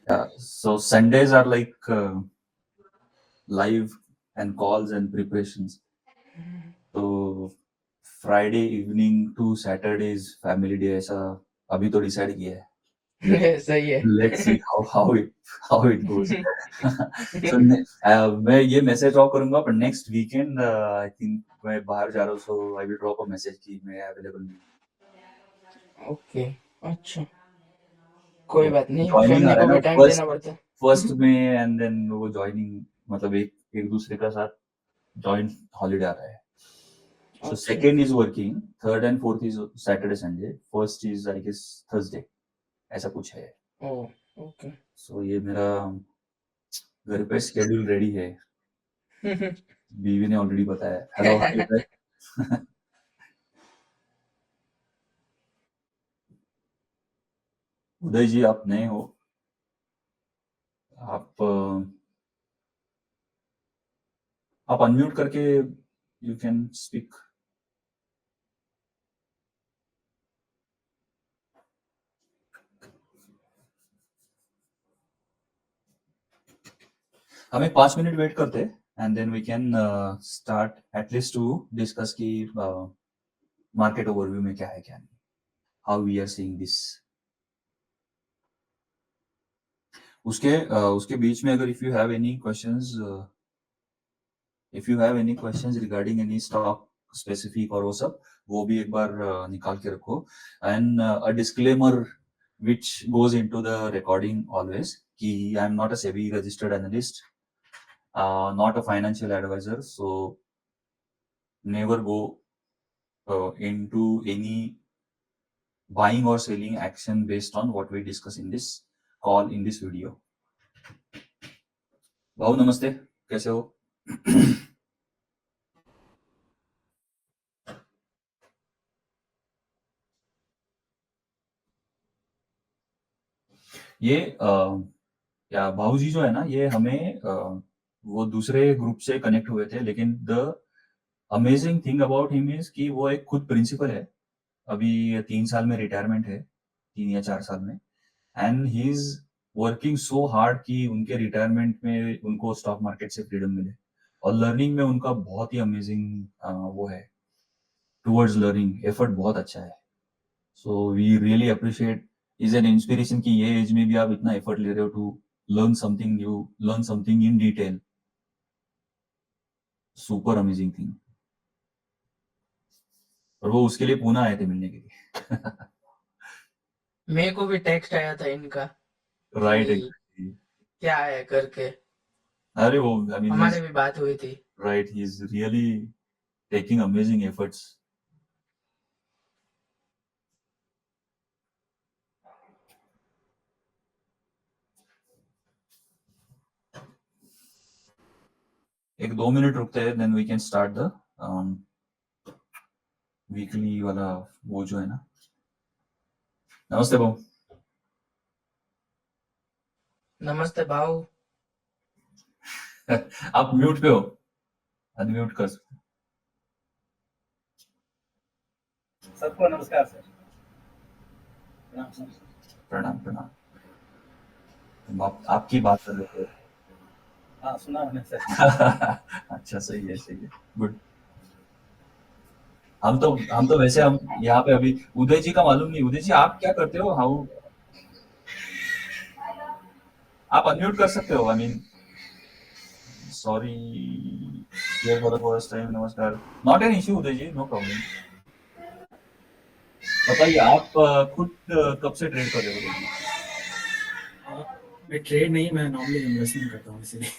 Yeah. So Sundays are like live and calls and preparations. So Friday evening to Saturdays family day ऐसा अभी तो decide किया है. सही है. Let's see how it goes. So मैं ये मैसेज ड्रॉप करूंगा पर नेक्स्ट वीकेंड आई थिंक मैं बाहर जा रहा हूँ so I will drop a message कि मैं अवेलेबल नहीं हूँ. ओके, अच्छा, कोई बात नहीं, ज्वाइनिंग आ फैमिली रहा है को ना भी टाइम फर्स्ट देना पड़ता है. फर्स्ट में एंड देन वो ज्वाइनिंग मतलब एक दूसरे का साथ जॉइंट हॉलीडे आ रहा है. So okay. second is working, third and fourth is Saturday Sunday, first is I guess Thursday. ऐसा कुछ है. ओ, ओके. So ये मेरा घर पे शेड्यूल रेडी है. बीवी ने ऑलरेडी बताया. हेलो हाय उदय. उदय जी आप नए हो. आप अनम्यूट करके यू कैन स्पीक. हमें 5 मिनट वेट करते हैं and then we can start at least to discuss की मार्केट ओवरव्यू में क्या है क्या नहीं, how we are seeing this. उसके बीच में अगर if you have any questions regarding any stock specific और वो सब वो भी एक बार निकाल के रखो. And a disclaimer which goes into the recording always कि I am not a SEBI registered analyst, not a financial advisor, so never go into any buying or selling action based on what we discuss in this call in this video. भाऊ नमस्ते, कैसे हो? ये या भाऊ जी जो है ना ये हमें वो दूसरे ग्रुप से कनेक्ट हुए थे लेकिन the amazing thing about him is कि वो एक खुद प्रिंसिपल है. अभी 3 साल में रिटायरमेंट है, 3 या 4 साल में. And he is working so hard कि उनके रिटायरमेंट में उनको स्टॉक मार्केट से फ्रीडम मिले और लर्निंग में उनका बहुत ही अमेजिंग वो है. टुवर्ड्स लर्निंग एफर्ट बहुत अच्छा है. So we really appreciate, is an inspiration कि ये एज में भी आप इतना एफर्ट ले रहे हो to learn something new, learn something in detail. Super amazing thing. और वो उसके लिए पुणे आए थे मिलने के लिए. मेरे को भी टेक्स्ट आया था इनका राइट कि एग्जैक्टली. क्या है करके, अरे वो आई मीन हमारे भी बात हुई थी. Right, he is really taking amazing efforts. एक 2 मिनट रुकते हैं then we can start the weekly वाला वो जो है ना. नमस्ते भाऊ. नमस्ते भाऊ. आप म्यूट पे हो, अनम्यूट कर सकते. सबको नमस्कार सर. प्रणाम सर. प्रणाम प्रणाम. आपकी बात कर रहे थे. हाँ सुना मैंने सर. अच्छा सही है गुड. हम तो वैसे हम यहाँ पे अभी उदय जी का मालूम नहीं. उदय जी आप क्या करते हो? हाउ आप अनम्यूट कर सकते हो. I mean sorry here for the first time. नमस्कार. Not an issue Uday ji, no problem. बताइए आप खुद कब से ट्रेड कर रहे हो? उदय जी मैं ट्रेड नहीं, मैं नॉर्मली इन्वेस्टमेंट करता हूँ इसीलिए.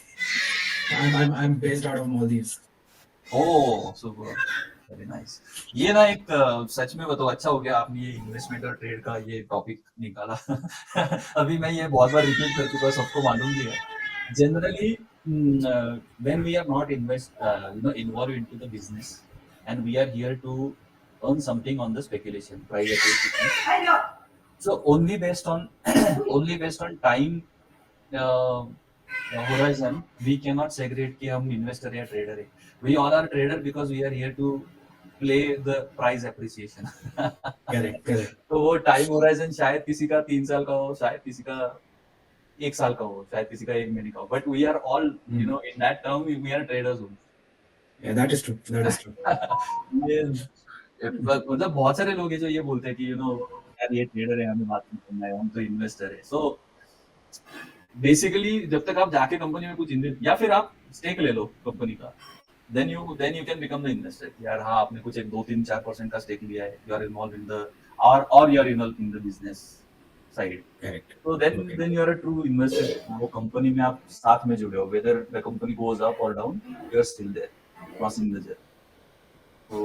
I'm based out of Maldives. Oh super, very nice. ये ना एक सच में बताओ अच्छा हो गया आपने ये इन्वेस्टमेंट और ट्रेड का ये टॉपिक निकाला. अभी मैं ये बहुत बार रिपीट कर चुका, सबको मालूम भी है. Generally when we are not involved into the business and we are here to earn something on the speculation price appreciation, so only based on only based on time uh, horizon we cannot segregate कि हम investor या trader है. We all are trader because we are here to play the price appreciation. Correct. तो वो time horizon शायद किसी का 3 साल का हो, शायद किसी का एक साल का हो, शायद किसी का 1 महीने का हो, but we are all you know in that term we are traders Yeah, that is true. That is true. ये मतलब बहुत सारे लोग हैं जो ये बोलते हैं कि यार ये ट्रेडर है, हमें बात नहीं करना है, हम तो इन्वेस्टर है। सो बेसिकली जब तक आप जाके कंपनी में कुछ इन्वेस्ट या फिर आप स्टेक ले लो कंपनी का, then you can become the investor. यार हाँ, आपने कुछ एक 2-3-4% का स्टेक लिया है, you are involve in the और you are involve in the business side, Correct. तो then you are a true investor. वो कंपनी में आप साथ में जुड़े हो, whether the company goes up और down, you are still there crossing the journey. तो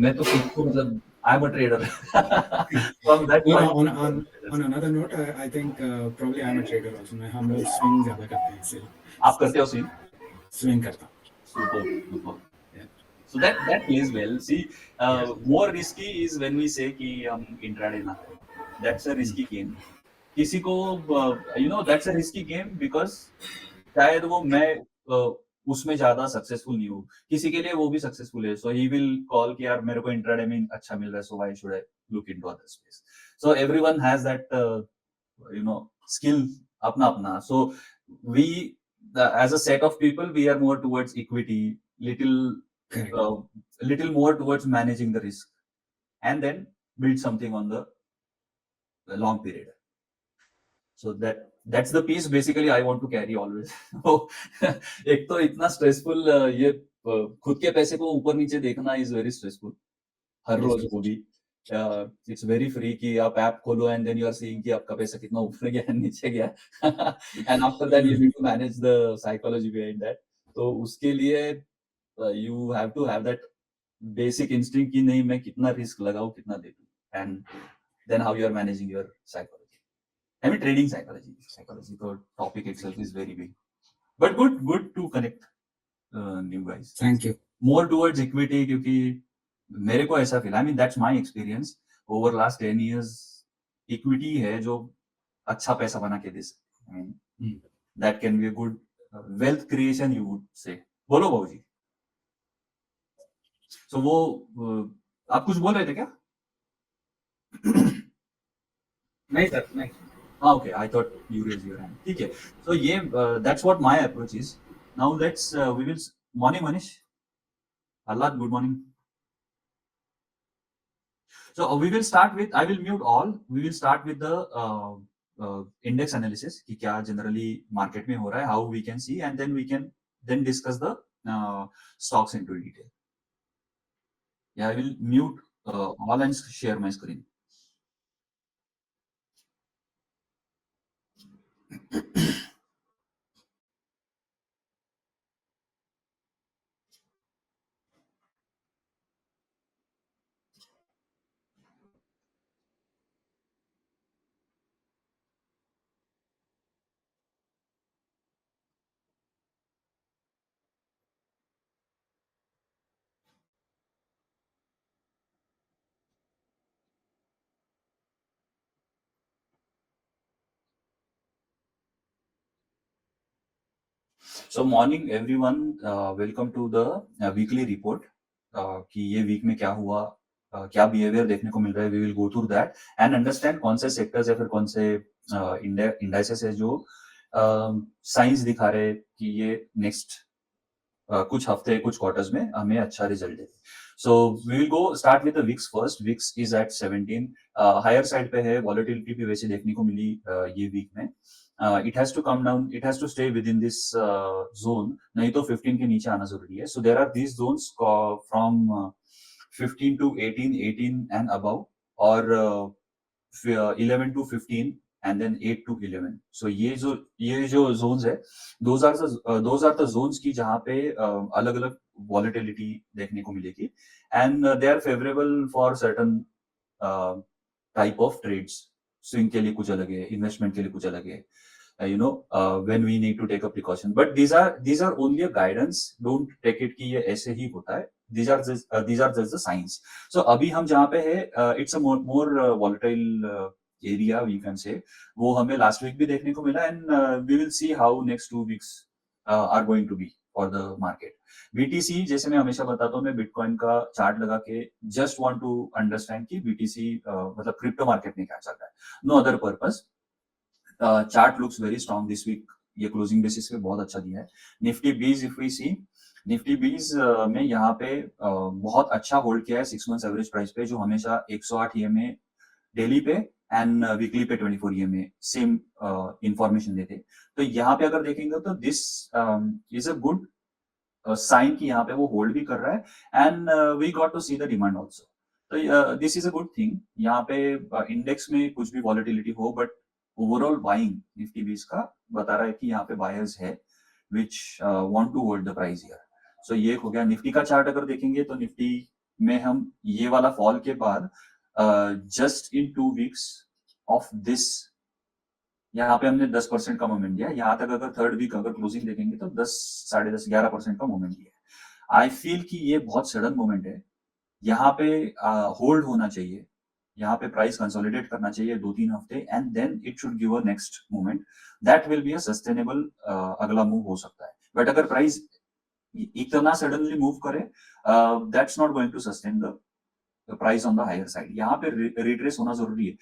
मैं तो खुद को मतलब I am a trader from that No, point. on another note, I think probably I'm a trader also. मैं हम लोग swing ज़्यादा करते हैं इसलिए आप करते हो स्विंग? swing करता हूँ. Super. Yeah. So that plays well. See, more risky is when we say कि हम इंट्राडे ना करें. That's a risky game. किसी को that's a risky game because शायद वो मैं उसमें ज्यादा सक्सेसफुल नहीं हूँ, किसी के लिए वो भी सक्सेसफुल है, सो ही विल कॉल कि यार मेरे को इंट्राडे में अच्छा मिल रहा है, so why should I look into other space. So everyone has that skill अपना अपना। So we as a set of people we are more towards equity, little Correct. little more towards managing the risk and then build something on the long period. So that's the piece basically I want to carry always. एक तो इतना stressful ये खुद के पैसे को ऊपर नीचे देखना इज वेरी स्ट्रेसफुल हर Yes, रोज yes. वो भी। इट्स वेरी फ्री कि आप ऐप खोलो and then you are seeing कि आपका पैसा कितना ऊपर गया नीचे गया and after that you need to manage the psychology behind that. तो उसके लिए you have to have that basic instinct कि नहीं मैं कितना रिस्क लगाऊं कितना दे दूं and then how you are managing your psychology. I mean, trading psychology. Psychology the topic itself is very big, but good to connect new guys. Thank you. More towards equity क्योंकि मेरे को ऐसा feel, I mean that's my experience over last 10 years, equity है जो अच्छा पैसा बना के दे सकते। I mean that can be a good wealth creation you would say। बोलो बाबूजी। So वो आप कुछ बोल रहे थे क्या? नहीं सर, नहीं। Okay, I thought you raised your hand. ठीक है, so ये that's what my approach is. Now let's we will morning Manish. Ahlad, good morning. So we will start with, I will mute all. We will start with the index analysis कि क्या generally market में हो रहा है, how we can see, and then we can then discuss the stocks into detail. Yeah, I will mute all and share my screen. So morning everyone, welcome to the weekly report कि ये week में क्या हुआ, क्या behaviour देखने को मिल रहा है। We will go through that and understand कौन से सेक्टर्स या फिर कौन से इंडाइसेस है जो साइंस दिखा रहे हैं कि ये नेक्स्ट कुछ हफ्ते कुछ क्वार्टर्स में हमें अच्छा रिजल्ट दे। So we will go start with the VIX first. VIX is at 17, higher side पे है, वॉलेटिलिटी भी वैसे देखने को मिली ये वीक में। It has to come down, it has to stay within this zone, नहीं तो 15 के नीचे आना जरूरी है। So there are these zones from 15 to 18, 18 and above, or 11 to 15 and then 8 to 11. So ये जो zones है, those are the zones की जहाँ पे अलग अलग volatility देखने को मिलेगी and they are favorable for certain type of trades. Swing के लिए कुछ अलग है, investment के लिए कुछ अलग है, when we need to take a precaution, but these are only a guidance. Don't take it कि ये ऐसे ही होता है. These are just the signs. So अभी हम जहाँ पे है, it's a more volatile area we can say. वो हमें last week भी देखने को मिला and we will see how next 2 weeks are going to be for the market. BTC जैसे मैं हमेशा बताता हूँ, मैं बिटकॉइन का चार्ट लगा के just want to understand कि BTC मतलब क्रिप्टो मार्केट में क्या चल रहा है, no other purpose. Chart looks very strong this week, ये क्लोजिंग बेसिस पे बहुत अच्छा दिया है। निफ्टी बीज इफ वी सी, निफ्टी बीज में यहाँ पे बहुत अच्छा होल्ड किया है 6 मंथ्स एवरेज प्राइस पे, जो हमेशा 108 ईएमए डेली पे एंड वीकली पे 24 ईएमए सेम इंफॉर्मेशन देते। तो यहाँ पे अगर देखेंगे तो this is a good sign कि यहाँ पे वो होल्ड भी कर रहा है and we got to see the demand also. तो this is a good thing. यहाँ पे इंडेक्स में कुछ भी वॉलेटिलिटी हो, बट ओवरऑल बाइंग निफ्टी बीस का बता रहा है कि यहाँ पे बायर्स है which want to hold the price here. So ये हो गया। निफ्टी का चार्ट अगर देखेंगे तो निफ्टी में हम ये वाला फॉल के बाद just in 2 weeks of this, यहाँ पे हमने 10% का मूवमेंट दिया। यहाँ तक अगर थर्ड वीक अगर क्लोजिंग देखेंगे तो 10, 10.5, 11% का मूवमेंट दिया। आई फील कि ये बहुत सडन मूवमेंट है। यहाँ पे होल्ड होना चाहिए, यहाँ पे प्राइस कंसोलिडेट करना चाहिए 2-3 हफ्ते and then it should give a next movement that will be a sustainable अगला मूव हो सकता है। बट अगर प्राइस इतना सडनली मूव करे that's not going to sustain the price on the higher side. यहाँ पे रिट्रेस होना जरूरी है।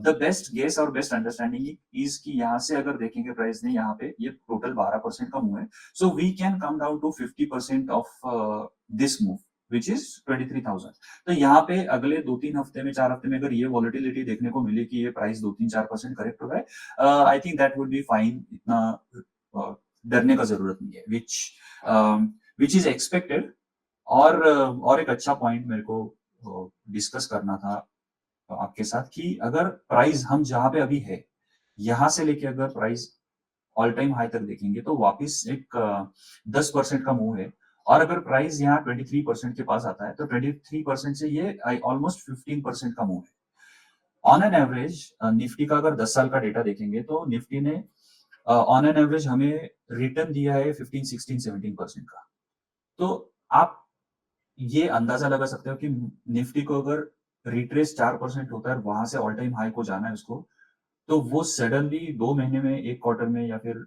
द बेस्ट गेस और बेस्ट अंडरस्टैंडिंग इज कि यहाँ से अगर देखेंगे प्राइस ने यहाँ पे ये टोटल 12% का मूव है, so we can come down to 50% of this move which is 23,000। तो यहाँ पे अगले 2-3 हफ्ते में 4 हफ्ते में अगर ये वॉलिटिलिटी देखने को मिले कि ये प्राइस 2-3-4% करेक्ट हो गए, आई think that would be fine. इतना डरने का जरूरत नहीं है, विच इज एक्सपेक्टेड। और एक अच्छा पॉइंट मेरे को डिस्कस करना था आपके साथ कि अगर प्राइस हम जहां पे अभी है, यहां से लेके अगर प्राइस ऑल टाइम हाई तक देखेंगे तो वापस एक 10% का मूव है। और अगर प्राइस यहाँ 23% के पास आता है तो 23% से ये ऑलमोस्ट 15% का मूव है ऑन एन एवरेज। निफ्टी का अगर 10 साल का डेटा देखेंगे तो निफ्टी ने ऑन एन एवरेज हमें रिटर्न दिया है 15, 16, 17% का। तो आप ये अंदाजा लगा सकते हो कि निफ्टी को अगर रिट्रेस 4% होता है, वहां से ऑल टाइम हाई को जाना है उसको, तो वो सडनली 2 महीने में, 1 क्वार्टर में या फिर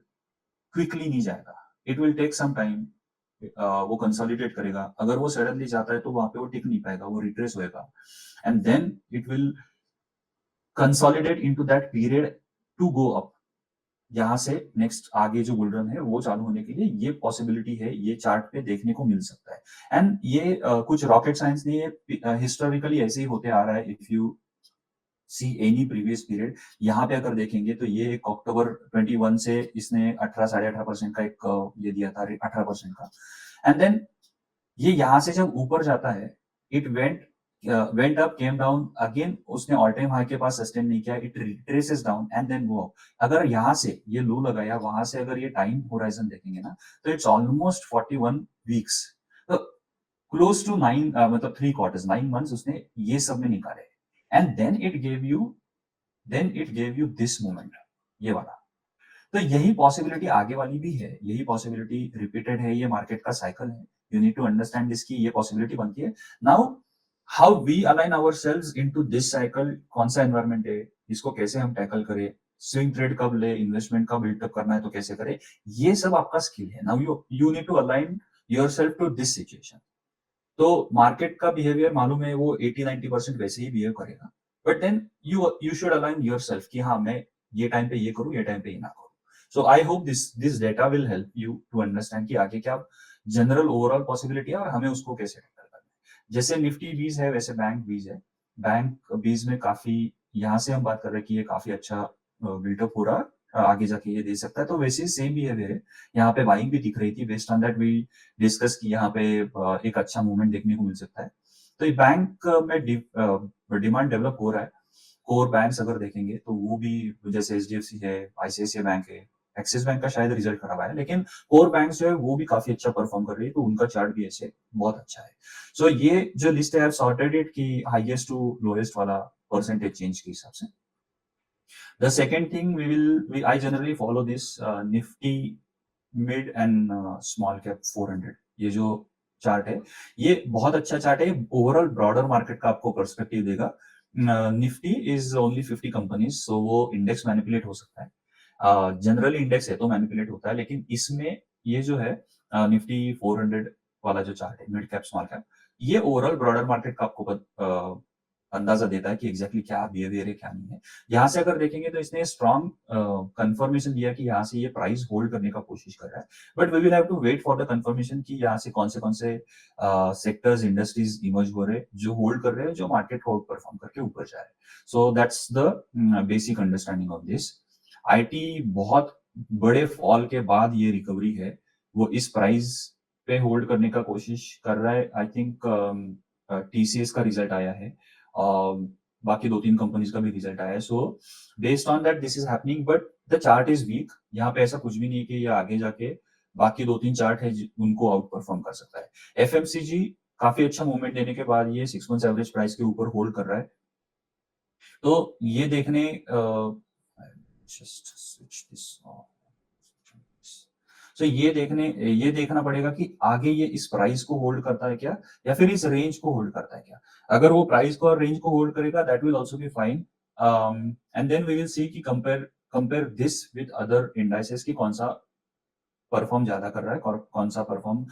क्विकली नहीं जाएगा। It will take some time. वो कंसोलिडेट करेगा। अगर वो सडनली जाता है तो वहां पे वो टिक नहीं पाएगा, वो रिट्रेस होएगा and then it will consolidate into that period to go up. यहाँ से नेक्स्ट आगे जो बुल रन है वो चालू होने के लिए ये पॉसिबिलिटी है, ये चार्ट पे देखने को मिल सकता है। एंड ये कुछ रॉकेट साइंस नहीं है, हिस्टोरिकली ऐसे ही होते आ रहा है। If you see any previous period, यहाँ पे अगर देखेंगे तो ये एक अक्टूबर 21 से इसने 18, 18.5% का एक ये दिया था, 18% का। एंड देन ये यहाँ से जब ऊपर जाता है, it went up, came down again, उसने ऑल टाइम हाई के पास सस्टेन नहीं किया, it retraces down and then go up. अगर यहाँ से ये लो लगाया, वहां से अगर ये टाइम होराइजन देखेंगे ना तो इट्स ऑलमोस्ट 41 वीक्स, तो क्लोज टू 9, मतलब 3 क्वार्टर्स, 9 मंथ्स उसने ये सब में निकाले। And then it gave you this moment, ये वाला। तो यही पॉसिबिलिटी आगे वाली भी है, यही पॉसिबिलिटी रिपीटेड है, ये मार्केट का साइकिल है। You need to understand this की ये पॉसिबिलिटी बनती है। Now how we align ourselves into this cycle, कौन सा एनवायरनमेंट है, इसको कैसे हम टैकल करें, स्विंग ट्रेड कब ले, इन्वेस्टमेंट कब बिल्डअप करना है तो कैसे करें, ये सब आपका स्किल है। Now you need to align yourself to this situation. तो मार्केट का बिहेवियर मालूम है, वो 80-90% वैसे ही बिहेव करेगा, but then you should align yourself कि हाँ मैं ये टाइम पे ये करूं, ये टाइम पे ये ना करूं। So I hope this data will help you to understand कि आगे क्या जनरल ओवरऑल पॉसिबिलिटी है और हमें उसको कैसे टैकल करना है। जैसे निफ्टी बीज है वैसे बैंक बीज है। बैंक बीज में काफी, यहाँ से हम बात कर रहे हैं कि ये काफी अच्छा बिल्डअप हो रहा है, आगे जाके ये दे सकता है। तो वैसे ही सेम बिहेवियर है, यहाँ पे बाइंग भी दिख रही थी। Based on that we discuss की यहाँ पे एक अच्छा मूवमेंट देखने को मिल सकता है। तो ये बैंक में डिमांड डेवलप हो रहा है। कोर बैंक्स अगर देखेंगे तो वो भी, जैसे एचडीएफसी है, आईसीआईसीआई बैंक है, एक्सिस बैंक का शायद रिजल्ट खराब आया, लेकिन कोर बैंक जो है वो भी काफी अच्छा परफॉर्म कर रही है, तो उनका चार्ट भी ऐसे बहुत अच्छा है। सो ये जो लिस्ट है, आई हैव सॉर्टेड इट कि हाईएस्ट टू लोएस्ट वाला परसेंटेज चेंज के हिसाब से। The second thing I generally follow this Nifty mid and small cap 400, ये जो चार्ट है ये बहुत अच्छा चार्ट है। ओवरऑल ब्रॉडर मार्केट का आपको पर्सपेक्टिव देगा। निफ्टी इज ओनली 50 कंपनीज, सो वो इंडेक्स मैनिपुलेट हो सकता है। जनरली इंडेक्स है तो मैनिपुलेट होता है, लेकिन इसमें ये जो है निफ्टी 400 वाला जो चार्ट है, मिड कैप स्मॉल कैप, ये ओवरऑल ब्रॉडर मार्केट का आपको अंदाजा देता है कि एग्जैक्टली क्या बिहेवियर है क्या नहीं है। यहाँ से अगर देखेंगे तो इसने स्ट्रॉन्ग कंफर्मेशन दिया कि यहाँ से ये प्राइस होल्ड करने का कोशिश कर रहा है, but we will have to wait for the confirmation कि यहाँ से कौन से सेक्टर्स इंडस्ट्रीज इमर्ज हो रहे हैं जो होल्ड कर रहे हैं, जो मार्केट को आउट परफॉर्म करके ऊपर जा रहे हैं। So that's the basic understanding of this. IT बहुत बड़े फॉल के बाद ये रिकवरी है, वो इस प्राइस पे होल्ड करने का कोशिश कर रहा है। आई थिंक टीसीएस का रिजल्ट आया है और बाकी 2-3 कंपनीज का भी रिजल्ट आया है। सो based on that this is happening, but the chart is weak. यहाँ पे ऐसा कुछ भी नहीं है कि ये आगे जाके बाकी 2-3 चार्ट है उनको आउट परफॉर्म कर सकता है। एफएमसीजी काफी अच्छा मूवमेंट देने के बाद ये 6 मंथ्स एवरेज प्राइस के ऊपर होल्ड कर रहा है। तो ये देखने just switch this off. So ये देखना पड़ेगा कि आगे ये इस प्राइस को होल्ड करता है क्या, या फिर इस रेंज को होल्ड करता है क्या। अगर वो प्राइस को और रेंज को होल्ड करेगा that will also be fine, and then we will see कि compare this with other indices की कौन सा परफॉर्म ज्यादा कर रहा है और कौन सा परफॉर्म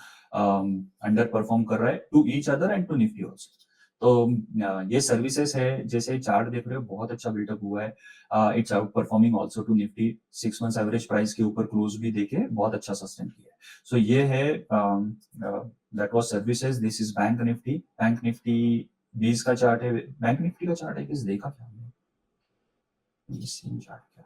अंडर परफॉर्म कर रहा है to each other and to Nifty also. तो ये सर्विसेज है, जैसे चार्ट देख रहे हो बहुत अच्छा बिल्डअप हुआ है। It's outperforming also to Nifty, 6 months average price के ऊपर क्लोज भी देखे बहुत अच्छा सस्टेन किया है। सो ये है that was services. This is bank Nifty 20 का चार्ट है। बैंक निफ्टी का चार्ट है, किस देखा क्या हमने, ये सेम चार्ट क्या,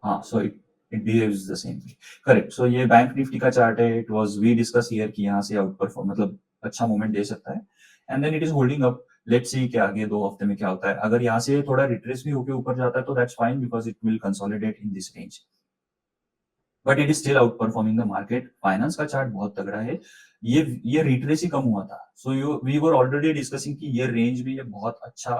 हाँ, so it behaves the same way, correct. So ये बैंक निफ्टी का चार्ट है। It was we discuss here कि यहाँ से आउट परफॉर्म मतलब अच्छा मूवमेंट दे सकता है, and then it is holding up. Let's see कि आगे 2 हफ्ते में क्या होता है। अगर यहाँ से थोड़ा रिट्रेस भी होके ऊपर जाता है तो that's fine, because it will consolidate in this range, but it is still out performing the market. Finance का चार्ट बहुत तगड़ा है। ये रिट्रेस ही कम हुआ था। So we were already discussing कि ये रेंज में ये बहुत अच्छा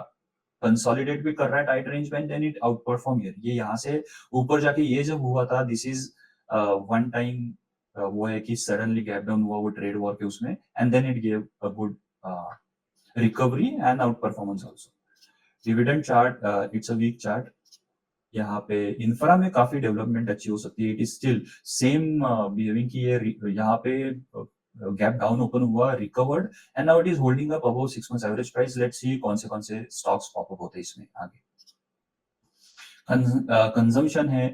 कंसोलिडेट भी कर रहा है टाइट रेंज में, then it out perform here. ये यहाँ से ऊपर जाके ये जब हुआ था, दिस इज वन टाइम वो है कि सडनली गैप डाउन हुआ वो ट्रेड वॉर के उसमें, and then it gave a good recovery and outperformance also. Dividend chart, it's a weak chart. यहाँ पे इंफ्रा में काफी डेवलपमेंट अच्छी हो सकती है। It is still same behaving की ये यहाँ पे गैप डाउन ओपन हुआ, recovered, and now it is holding up above 6 months average price. Let's see कौन से स्टॉक्स पॉप अप होते हैं इसमें आगे। कंजम्पशन है,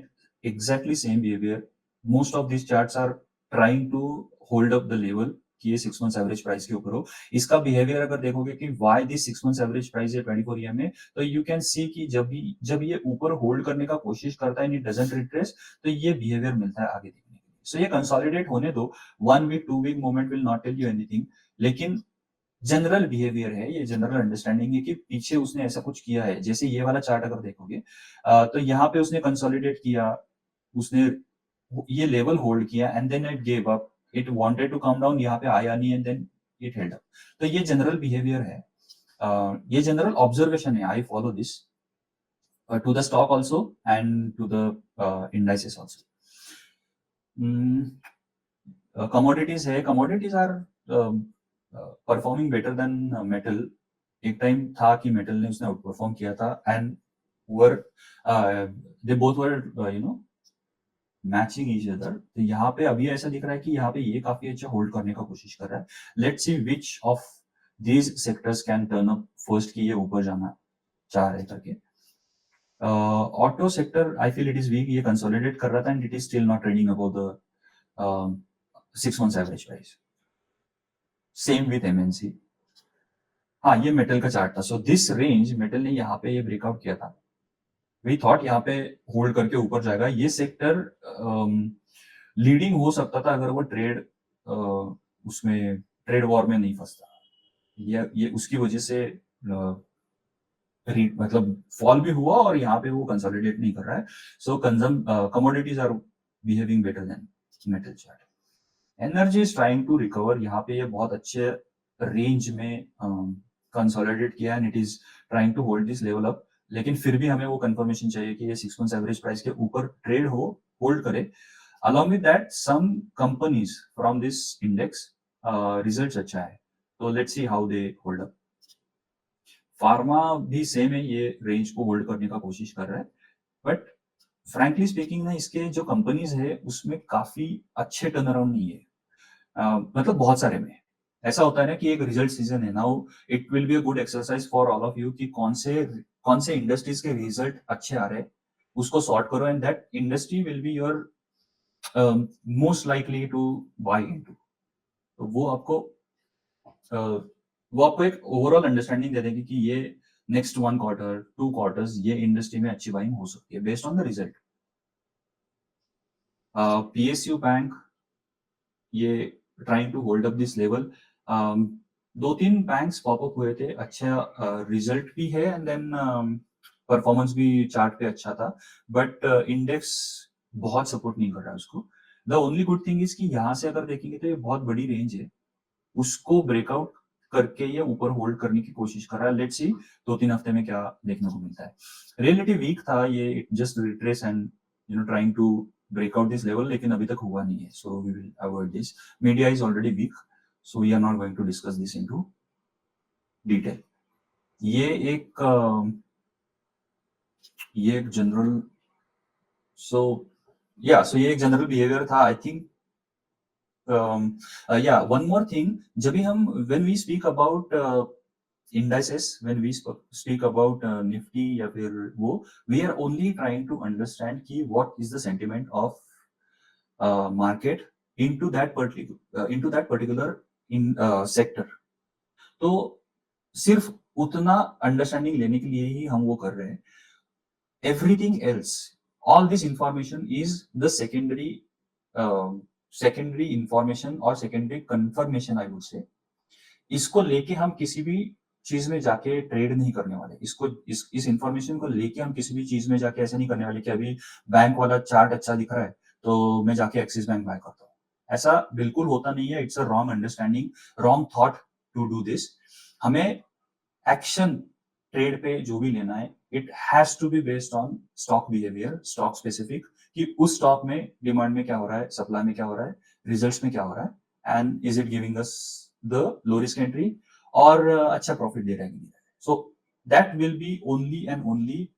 exactly same behaviour. Most of this charts are trying to hold up the level कि ये 6 months average price के ऊपर हो। इसका बिहेवियर अगर देखोगे कि why this 6 months average price है 24 EM में, तो यू कैन सी कि जब ये ऊपर होल्ड करने का कोशिश करता है एंड इट डजंट रिट्रेस, तो ये बिहेवियर मिलता है आगे देखने के लिए। सो ये कंसोलिडेट होने दो, 1 week 2 week moment will not tell you anything, लेकिन जनरल बिहेवियर है, ये जनरल अंडरस्टैंडिंग है कि पीछे उसने ऐसा कुछ किया है। जैसे ये वाला चार्ट अगर देखोगे तो यहाँ पे उसने कंसोलिडेट किया, उसने ये लेवल होल्ड किया, and then it gave up, it wanted to come down, यहाँ पे आया नहीं, and then it held up. तो ये जनरल बिहेवियर है, ये जनरल ऑब्जर्वेशन है। I follow this to the stock also and to the indices also. Commodities है, commodities are performing better than metal. एक टाइम था कि मेटल ने उसने आउट परफॉर्म किया था, and where they both were you know matching each other. तो यहाँ पे अभी ऐसा दिख रहा है कि यहाँ पे ये काफी अच्छा होल्ड करने का कोशिश कर रहा है। Let's see which of these sectors can turn up first की ये ऊपर जाना चाह रहे करके। Auto sector I feel it is weak, ये कंसोलिडेट कर रहा था and it is still not trading about the 6 months average price. Same with MNC. हाँ, ये मेटल का चार्ट था। सो दिस रेंज मेटल ने यहाँ पे ये ब्रेकआउट किया था, वी थॉट यहाँ पे होल्ड करके ऊपर जाएगा। ये सेक्टर लीडिंग हो सकता था अगर वो उसमें ट्रेड वॉर में नहीं फंसता। ये उसकी वजह से मतलब फॉल भी हुआ और यहाँ पे वो कंसोलिडेट नहीं कर रहा है। So commodities are behaving better than metal chart. Energy is trying to recover, यहाँ पे ये बहुत अच्छे रेंज में कंसोलिडेट किया and it is trying to hold this level up, लेकिन फिर भी हमें वो कंफर्मेशन चाहिए कि ये 6 मंथ्स एवरेज प्राइस के ऊपर ट्रेड हो, होल्ड करे। Along with that some companies from this index results अच्छा है, तो let's see how they hold up. Pharma भी सेम है, ये रेंज को होल्ड करने का कोशिश कर रहा है, बट फ्रैंकली स्पीकिंग ना इसके जो कंपनीज है उसमें काफी अच्छे टर्न अराउंड नहीं है, मतलब बहुत सारे में। ऐसा होता है ना कि एक रिजल्ट सीजन है now, it will be a good exercise for all of you कि कौन से इंडस्ट्रीज के रिजल्ट अच्छे आ रहे हैं, उसको सॉर्ट करो and that industry will be your most likely to buy into. तो वो आपको एक ओवरऑल अंडरस्टैंडिंग दे देगी कि ये नेक्स्ट 1 क्वार्टर 2 क्वार्टर्स ये इंडस्ट्री में अच्छी बाइंग हो सकती है based on the result. PSU bank ये trying to hold up this level. 2-3 banks pop up हुए थे, अच्छा रिजल्ट भी है एंड देन परफॉर्मेंस भी चार्ट पे अच्छा था, बट इंडेक्स बहुत सपोर्ट नहीं कर रहा है उसको। The only good thing is कि यहाँ से अगर देखेंगे तो ये बहुत बड़ी रेंज है, उसको ब्रेकआउट करके ये ऊपर होल्ड करने की कोशिश कर रहा है। लेट्स सी 2-3 हफ्ते में क्या देखने को मिलता है। रियलिटी वीक था ये, just retrace and trying to break out this level, लेकिन अभी तक हुआ नहीं है, so we will avoid this. Media is already weak, so we are not going to discuss this into detail. ये एक जनरल, so ये एक जनरल बिहेवियर था I think. one more thing, जब भी हम when we speak about indices, when we speak about nifty या फिर वो, we are only trying to understand कि what is the sentiment of market into that particular in sector। तो सिर्फ उतना अंडरस्टैंडिंग लेने के लिए ही हम वो कर रहे हैं। Everything else, all this information is the secondary information और secondary confirmation I would say. इसको लेके हम किसी भी चीज में जाके ट्रेड नहीं करने वाले। इस इंफॉर्मेशन को लेके हम किसी भी चीज में जाके ऐसे नहीं करने वाले कि अभी बैंक वाला चार्ट अच्छा दिख रहा है तो मैं जाके एक्सिस बैंक बाय करता हूँ। ऐसा बिल्कुल होता नहीं है। It's a wrong understanding, wrong thought to do this. हमें एक्शन ट्रेड पे जो भी लेना है, it has to be based on stock behaviour, stock specific, कि उस स्टॉक में डिमांड में क्या हो रहा है, सप्लाई में क्या हो रहा है, रिजल्ट्स में क्या हो रहा है, and is it giving us the low risk entry और अच्छा प्रॉफिट दे रहा है कि नहीं दे रहा है। So that will B only and only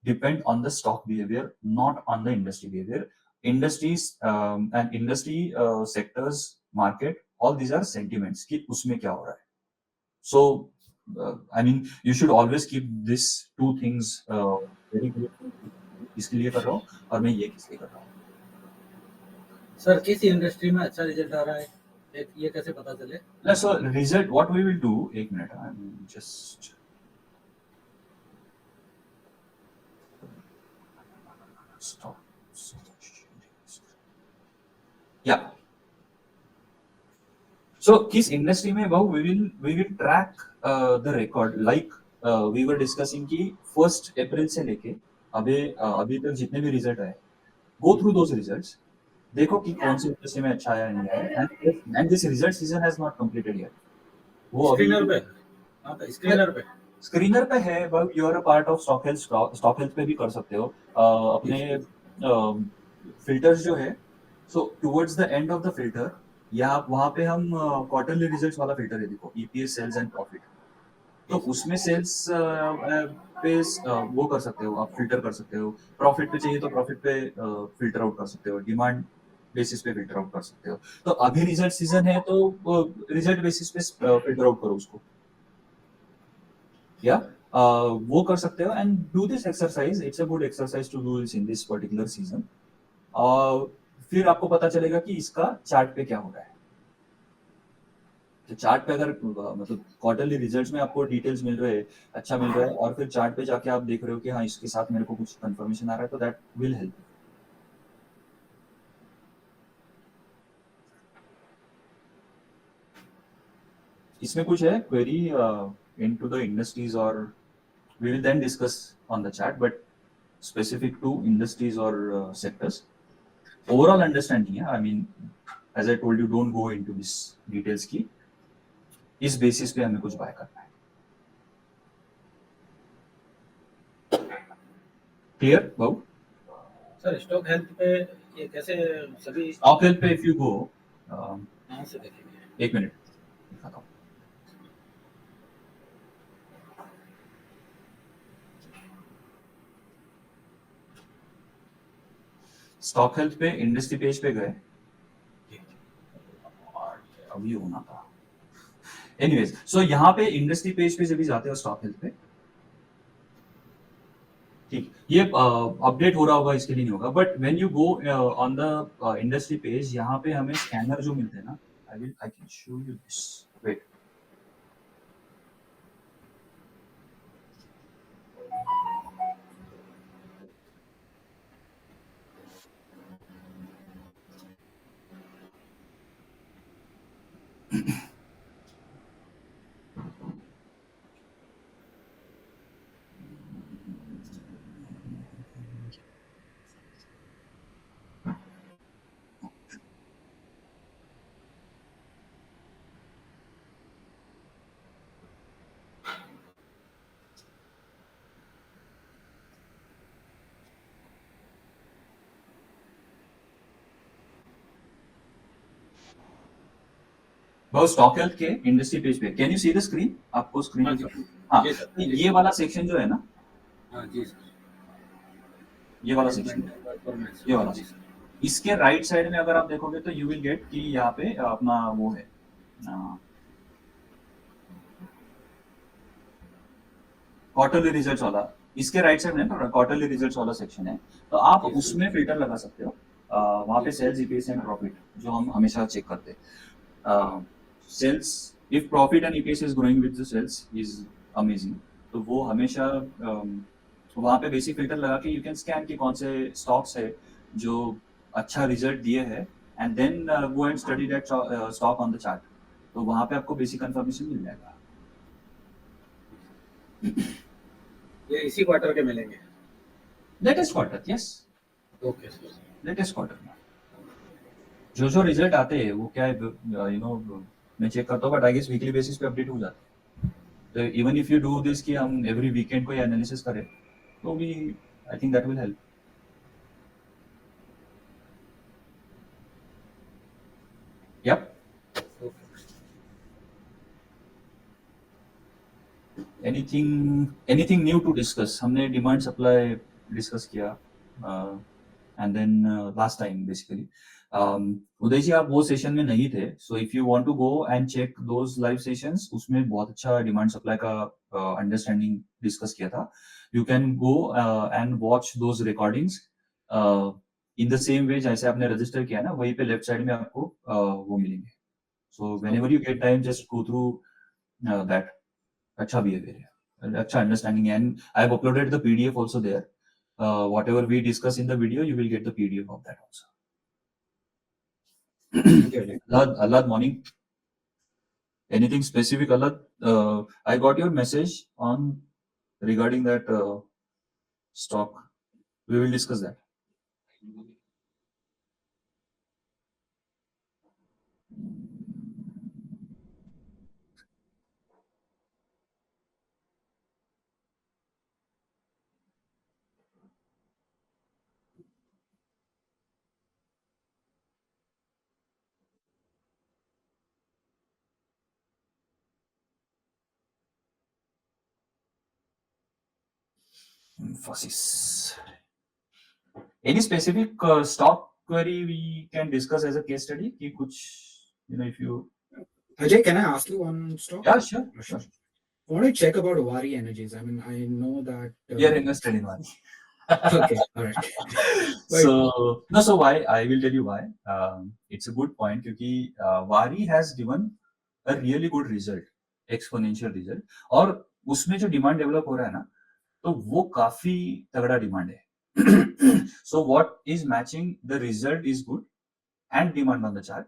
depend on the stock behavior, not on the industry behavior. Industries and industry sectors, market, all these are sentiments कि उसमें क्या हो रहा है। So I mean you should always keep this two things very clear, इसके लिए कर रहा हूँ और मैं ये किस लिए कर रहा हूँ। सर किस इंडस्ट्री में अच्छा रिजल्ट आ रहा है, ये कैसे पता चले? So result, what we will do, एक minute, I'm just stop. Yeah. So किस इंडस्ट्री में बहु we will track the record like we were discussing कि 1 अप्रैल से लेके अभी तक जितने भी रिजल्ट आए, go through those results, देखो कि कौन सी इंडस्ट्री में अच्छा आया नहीं आया, and this result season has not completed yet. वो अभी स्क्रीनर पे है, but you are a part of stock health पे भी कर सकते हो अपने फिल्टर्स जो है। So towards the end of the filter या वहां पे हम क्वार्टरली रिजल्ट्स वाला फिल्टर है, देखो ईपीएस, सेल्स एंड प्रॉफिट। तो उसमें सेल्स पे वो कर सकते हो, आप फिल्टर कर सकते हो। प्रॉफिट पे चाहिए तो प्रॉफिट पे फिल्टर आउट कर सकते हो, डिमांड बेसिस पे फिल्टर आउट कर सकते हो। तो अभी रिजल्ट सीजन है तो रिजल्ट बेसिस पे फिल्टर आउट करो उसको, या वो कर सकते हो and do this exercise. It's a good exercise to do this in this particular season. फिर आपको पता चलेगा कि इसका चार्ट पे क्या हो रहा है। तो चार्ट पे अगर मतलब क्वार्टरली रिजल्ट्स में आपको डिटेल्स मिल रहे हैं, अच्छा मिल रहा है, और फिर चार्ट पे जाके आप देख रहे हो कि हाँ इसके साथ मेरे को कुछ कंफर्मेशन आ रहा है, तो दैट विल हेल्प। इसमें कुछ है क्वेरी इनटू द इंडस्ट्रीज, और we will then discuss on the chat, but specific to industries or sectors, overall understanding है। I mean as I told you, don't go into this details की इस basis पे हमें कुछ bye करना है। Clear बाबू? Sir stock health पे ये कैसे सभी स्टॉक हेल्थ पे इफ यू गो, कहाँ से देखेंगे? एक मिनट दिखाता हूँ। स्टॉक हेल्थ पे इंडस्ट्री पेज पे गए, अभी होना था। एनीवेज, सो यहाँ पे इंडस्ट्री पेज पे जब भी जाते हो स्टॉक हेल्थ पे, ठीक, ये अपडेट हो रहा होगा इसके लिए नहीं होगा, but when you go on the industry page, यहाँ पे हमें स्कैनर जो मिलते हैं ना, I can show you this, wait, बहुत स्टॉक हेल्थ के इंडस्ट्री पेज पे, can you see the screen, आपको स्क्रीन, हाँ सर, हाँ, जी सर, तो जी ये वाला सेक्शन जो है ना, हाँ जी सर, ये वाला सेक्शन, परफॉर्मेंस, ये वाला जी सर, इसके राइट साइड में अगर आप देखोगे तो यू विल गेट कि यहाँ पे अपना वो है क्वार्टरली रिजल्ट्स वाला, इसके राइट साइड में क्वार्टरली रिजल्ट्स वाला सेक्शन है, तो आप जी, उसमें फिल्टर लगा सकते हो, वहाँ पे सेल्स, ईपीएस एंड प्रॉफिट जो हम हमेशा चेक करते हैं, sales, if profit and EPS is growing with the sales is amazing, तो वो हमेशा वहाँ पे बेसिक फिल्टर लगा के यू कैन स्कैन कि कौन से स्टॉक्स है जो अच्छा रिजल्ट दिए है, and then go and study that stock on the chart, तो वहाँ पे आपको बेसिक कंफर्मेशन मिल जाएगा। ये इसी क्वार्टर के मिलेंगे। Latest quarter, yes, okay sir, latest quarter में जो जो रिजल्ट आते हैं वो क्या है, यू नो, मैं चेक करता हूँ, but I guess weekly basis पे अपडेट हो जाते हैं, तो even if you do this कि हम एवरी वीकेंड को ये एनालिसिस करें, तो भी I think that will help. Yup, anything new to discuss, हमने डिमांड सप्लाई डिस्कस किया, and then last time basically, Uday ji आप वो सेशन में नहीं थे, so if you want to go and check those live sessions, उसमें बहुत अच्छा डिमांड सप्लाई का अंडरस्टैंडिंग डिस्कस किया था, you can go and watch those recordings in the same way जैसे आपने रजिस्टर किया ना, वहीं पे लेफ्ट साइड में आपको वो मिलेंगे, so whenever you get time just go through that, अच्छा बिहेवियर है, अच्छा understanding, and I have uploaded the PDF also there, whatever we discuss in the video you will get the pdf of that also. Alad, morning, anything specific, Alad? I got your message on regarding that stock, we will discuss that. Emphasis. Any specific stock query we can discuss as a case study? Ki kuch, you know, if you. Ajay, can I ask you one stock? Yeah, sure, sure. I want to check about Wari Energies. I mean, I know that We are invested in Wari. okay, all right. So why? I will tell you why. It's a good point because Wari has given a really good result, exponential result, और उसमें जो demand develop हो रहा है ना, तो वो काफी तगड़ा डिमांड है। So what is matching the result is good and demand on the chart.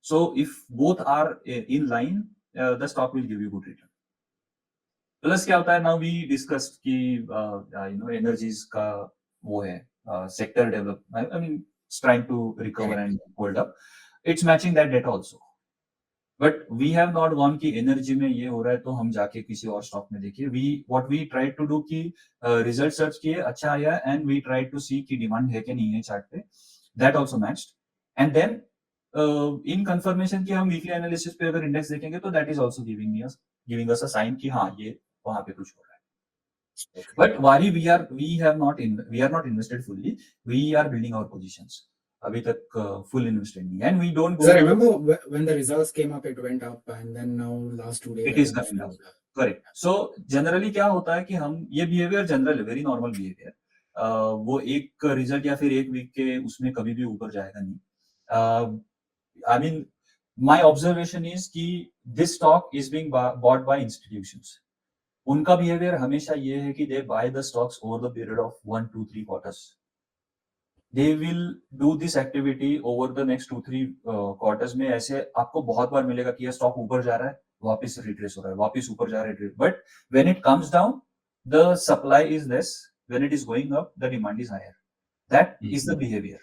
So if both are in line, the stock will give you good return. Plus क्या होता है, नाउ वी डिस्कस्ड कि you know energies का वो है sector develop, I mean trying to recover and hold up, it's matching that data also, but we have not gone कि energy में ये हो रहा है तो हम जाके किसी और स्टॉक में देखिए, we what we try to do कि रिजल्ट सर्च किए, अच्छा आया, and we try to see कि डिमांड है कि नहीं है चार्ट पे, that also matched, and then in confirmation कि हम वीकली एनालिसिस पे अगर इंडेक्स देखेंगे तो that is also giving us a sign कि हाँ ये वहां पे कुछ हो रहा है। But Wari, we are not invested fully. We are building our positions. अभी तक फुल इन्वेस्टेड नहीं, and we don't Because I go, remember when the results came up, it went up, and then now last 2 days it is again coming down. fell. Correct. So generally क्या होता है कि हम ये behaviour general है, very normal behaviour. वो एक result या फिर एक वीक के उसमें कभी भी ऊपर जाएगा नहीं. I mean my observation is कि this stock is being bought by institutions. उनका बिहेवियर हमेशा ये है कि they buy the stocks over the period of 1 2 3 quarters. They will do this activity over the next 2 3 quarters में. ऐसे आपको बहुत बार मिलेगा कि ये स्टॉक ऊपर जा रहा है, वापस रिट्रेस हो रहा है, वापस ऊपर जा रहा है, but when it comes down the supply is less, when it is going up the demand is higher. That is the behaviour,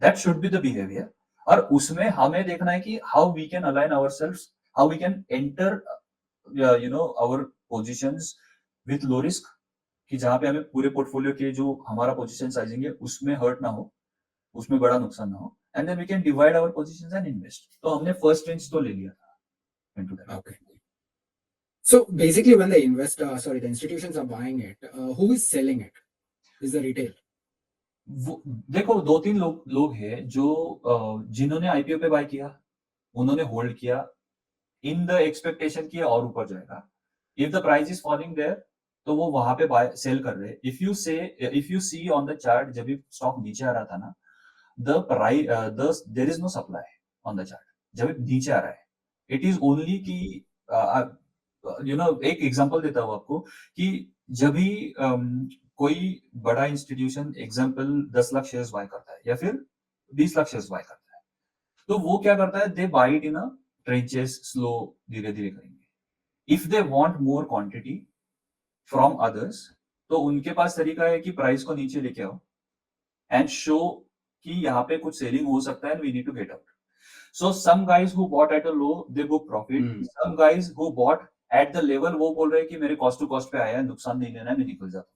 that should be the behaviour. और उसमें हमें देखना है कि how we can align ourselves, how we can enter our positions with low risk, कि जहां पे हमें पूरे पोर्टफोलियो के जो हमारा पोजीशन साइजिंग है उसमें हर्ट ना हो, उसमें बड़ा नुकसान ना हो, and then we can divide our positions and invest. तो हमने फर्स्ट रेंज तो ले लिया था into that. Okay. So basically, when the institutions are buying it, who is selling it? Is the retail? देखो 2 3 लोग हैं जो जिन्होंने आईपीओ पे बाय किया, उन्होंने होल्ड किया इन द एक्सपेक्टेशन कि और ऊपर जाएगा. If the price is falling there तो वो वहां पे बाय सेल कर रहे हैं. If you see on the chart, जब भी स्टॉक नीचे आ रहा था ना, the price there is no supply on the chart. जब नीचे आ रहा है, इट इज ओनली कि एक एग्जांपल देता हूँ आपको कि जब भी कोई बड़ा institution example 10 lakh shares buy करता है या फिर 20 लाख शेयर्स बाय करता है, तो वो क्या करता है, they buy it in a tranches, slow, धीरे धीरे करेंगे. If they want more quantity from others, तो उनके पास तरीका है कि प्राइस को नीचे लेके आओ एंड शो कि यहाँ पे कुछ सेलिंग हो सकता है, we need to get out. So some guys who bought at a low, they book profit. Some guys who bought at the level, वो बोल रहे हैं कि मेरे कॉस्ट टू कॉस्ट पे आया है, नुकसान नहीं लेना है, मैं निकल जाता हूँ.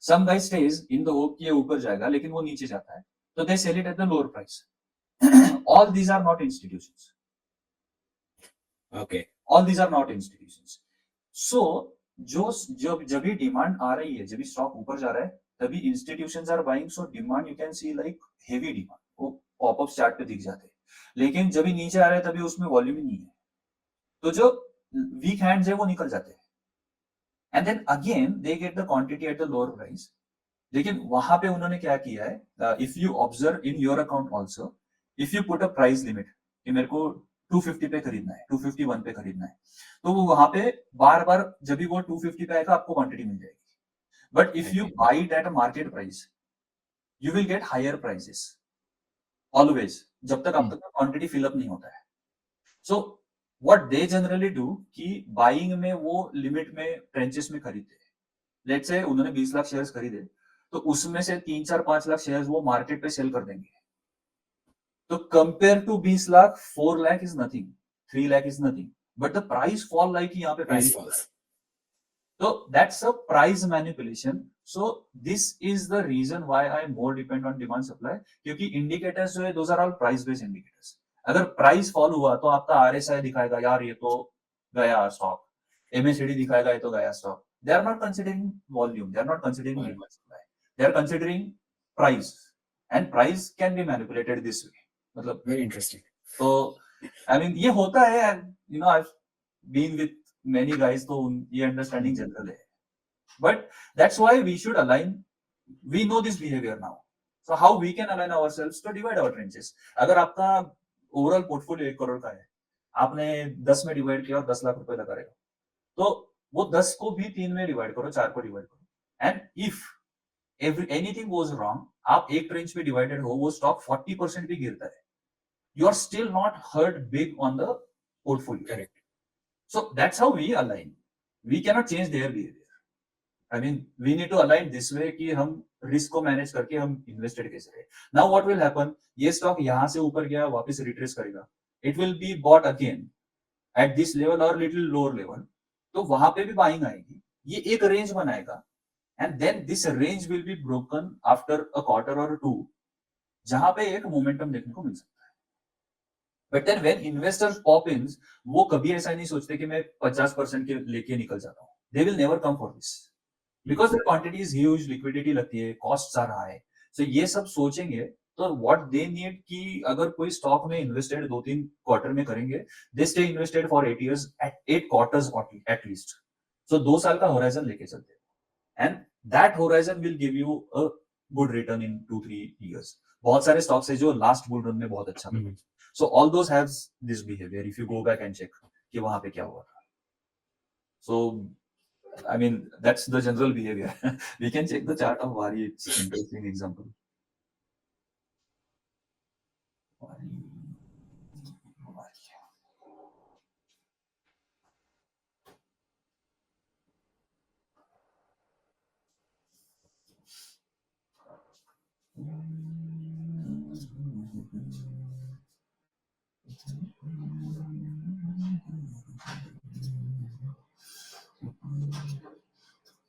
Some guys stays in the hope कि ये ऊपर जाएगा, लेकिन वो नीचे जाता है, तो they sell it at the lower price. All these are not institutions. Okay. All these are not institutions. So जब भी डिमांड आ रही है, जब भी स्टॉक ऊपर जा रहा है, तभी institutions are buying. So demand you can see like heavy demand, वो पॉपअप चार्ट पे दिख जाते हैं. लेकिन जब भी नीचे आ रहा है तभी उसमें वॉल्यूम ही नहीं है, तो जो वीक हैंड्स है वो निकल जाते हैं, and then again they get the quantity at the lower price. लेकिन वहां पे उन्होंने क्या किया है, if you observe in your account also, if you put a price limit कि मेरे को 250 पे खरीदना है, 251 पे खरीदना है, तो वो वहां पे बार बार जब भी वो 250 पे आएगा आपको क्वांटिटी मिल जाएगी. But if you buy it at a market price, you will get higher prices always, जब तक आपका क्वांटिटी फिलअप नहीं होता है. So what they generally do कि बाइंग में वो लिमिट में ट्रेंचेस में खरीदते हैं. लेट्स से उन्होंने 20 लाख शेयर्स खरीदे, तो उसमें से 3 4 5 लाख शेयर्स वो मार्केट पे सेल कर देंगे. तो compare to 20 lakh, 4 lakh is nothing, 3 lakh is nothing, but the price fall like यहाँ पे Price price falls. So that's a price manipulation. So this is the reason why I more depend on demand supply, क्योंकि indicators जो है those are all price based indicators. अगर price fall हुआ तो आपका RSI दिखाएगा यार ये तो गया स्टॉक, MACD दिखाएगा ये तो गया stock. They are not considering volume, they are not considering demand supply, they are considering price, and price can be manipulated this way. मतलब Very interesting. तो I mean ये होता है, you know I've been with many guys, तो ये understanding general है. But that's why we should align, we know this behaviour now, so how we can align ourselves to divide our tranches. अगर आपका overall portfolio 1 crore का है, आपने 10 में divide किया और 10 लाख रुपए लगा रहेगा, तो वो 10 को भी 3 में डिवाइड करो, 4 को डिवाइड करो, and if anything goes wrong, आप एक ट्रेंच में डिवाइडेड हो, वो स्टॉक 40% भी गिरता है, you are still not hurt big on the portfolio. Correct. So that's how we align. We cannot change their behavior. I mean, we need to align this way कि हम risk को manage करके हम invested कैसे रहे. Now what will happen? ये stock यहाँ से ऊपर गया, वापस रिट्रेस करेगा. It will be bought again at this level or little lower level. तो वहां पे भी बाइंग आएगी, ये एक रेंज बनाएगा, and then this range will be broken after a quarter or two, जहां पे एक मोमेंटम देखने को मिल सकता है. But then when investors pop in, वो कभी ऐसा नहीं सोचते कि मैं 50% के लेके निकल जाता हूँ. They will never come for this because the quantity is huge, liquidity लगती है, कॉस्ट्स आर हाई. सो ये सब सोचेंगे तो व्हाट दे नीड कि अगर कोई स्टॉक में इन्वेस्टेड 2-3 क्वार्टर में करेंगे, they stay invested for 8 years at 8 quarters at least. So 2 साल का होराइजन लेके चलते हैं, and that horizon will give you a good return in 2-3 years. बहुत सारे स्टॉक्स है जो लास्ट बुल रन में बहुत अच्छा करे. So all those haves this behaviour if you go back and check कि वहां पे क्या हुआ था. So I mean that's the general behavior. We can check the chart of Vari. It's an interesting example. Vari.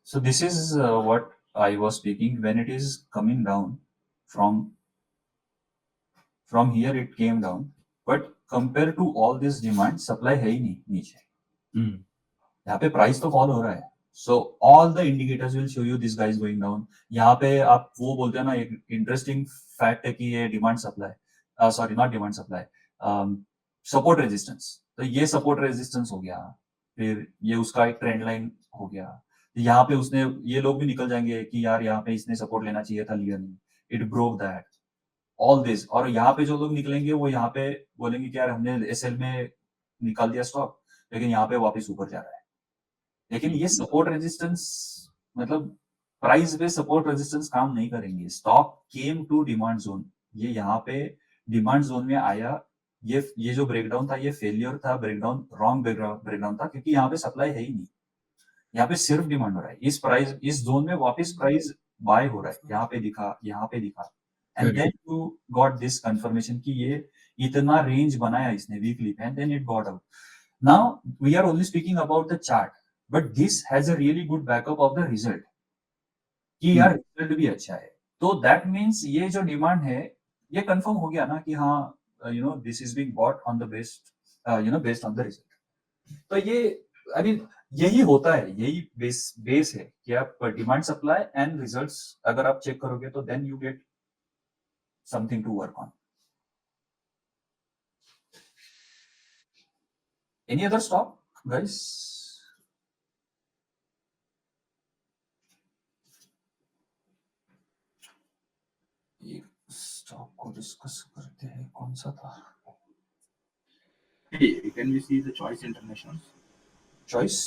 So this is what I was speaking. When it is coming down from here, it came down, but compared to all this demand, supply है ही नहीं नीचे. यहाँ पे price तो fall हो रहा है. So all the indicators will show you this guy is going down. यहाँ पे आप वो बोलते हैं ना, एक इंटरेस्टिंग फैक्ट है कि ये demand supply, sorry not demand supply, support resistance. तो ये सपोर्ट रेजिस्टेंस हो गया, फिर ये उसका एक ट्रेंड लाइन हो गया. यहाँ पे उसने, ये लोग भी निकल जाएंगे कि यार यहाँ पे इसने सपोर्ट लेना चाहिए था, लिया नहीं, it broke that, all this. और यहाँ पे जो लोग निकलेंगे वो यहाँ पे बोलेंगे कि यार हमने एसएल में निकाल दिया स्टॉक, लेकिन यहाँ पे वापस ऊपर जा रहा है. लेकिन ये सपोर्ट रेजिस्टेंस, मतलब प्राइस पे सपोर्ट रेजिस्टेंस काम नहीं करेंगे. Stock came to demand zone, ये यहाँ पे डिमांड जोन में आया. ये जो ब्रेकडाउन था, ये फेलियर था, ब्रेकडाउन, रॉन्ग ब्रेकडाउन था, क्योंकि यहाँ पे सप्लाई है ही नहीं. यहाँ पे सिर्फ डिमांड हो रहा है. इस जोन में वापस प्राइस बाय हो रहा है. यहाँ पे दिखा, यहाँ पे दिखा, and then you got this confirmation कि ये इतना रेंज बनाया इसने weekly, and then it got out. Now we are only speaking about the chart, but this has a really good backup of the result कि यार result भी अच्छा है. तो दैट मीन्स ये जो डिमांड है ये कंफर्म हो गया ना कि हाँ, you know, this is being bought on the based, you know, based on the result. तो ये, आई मीन, यही होता है, यही बेस है कि आप डिमांड सप्लाई एंड रिजल्ट्स अगर आप चेक करोगे तो then you get something to work on. Any other stock guys? एक स्टॉक को डिस्कस करते हैं, कौन सा था? Hey, can we see the Choice International? Choice.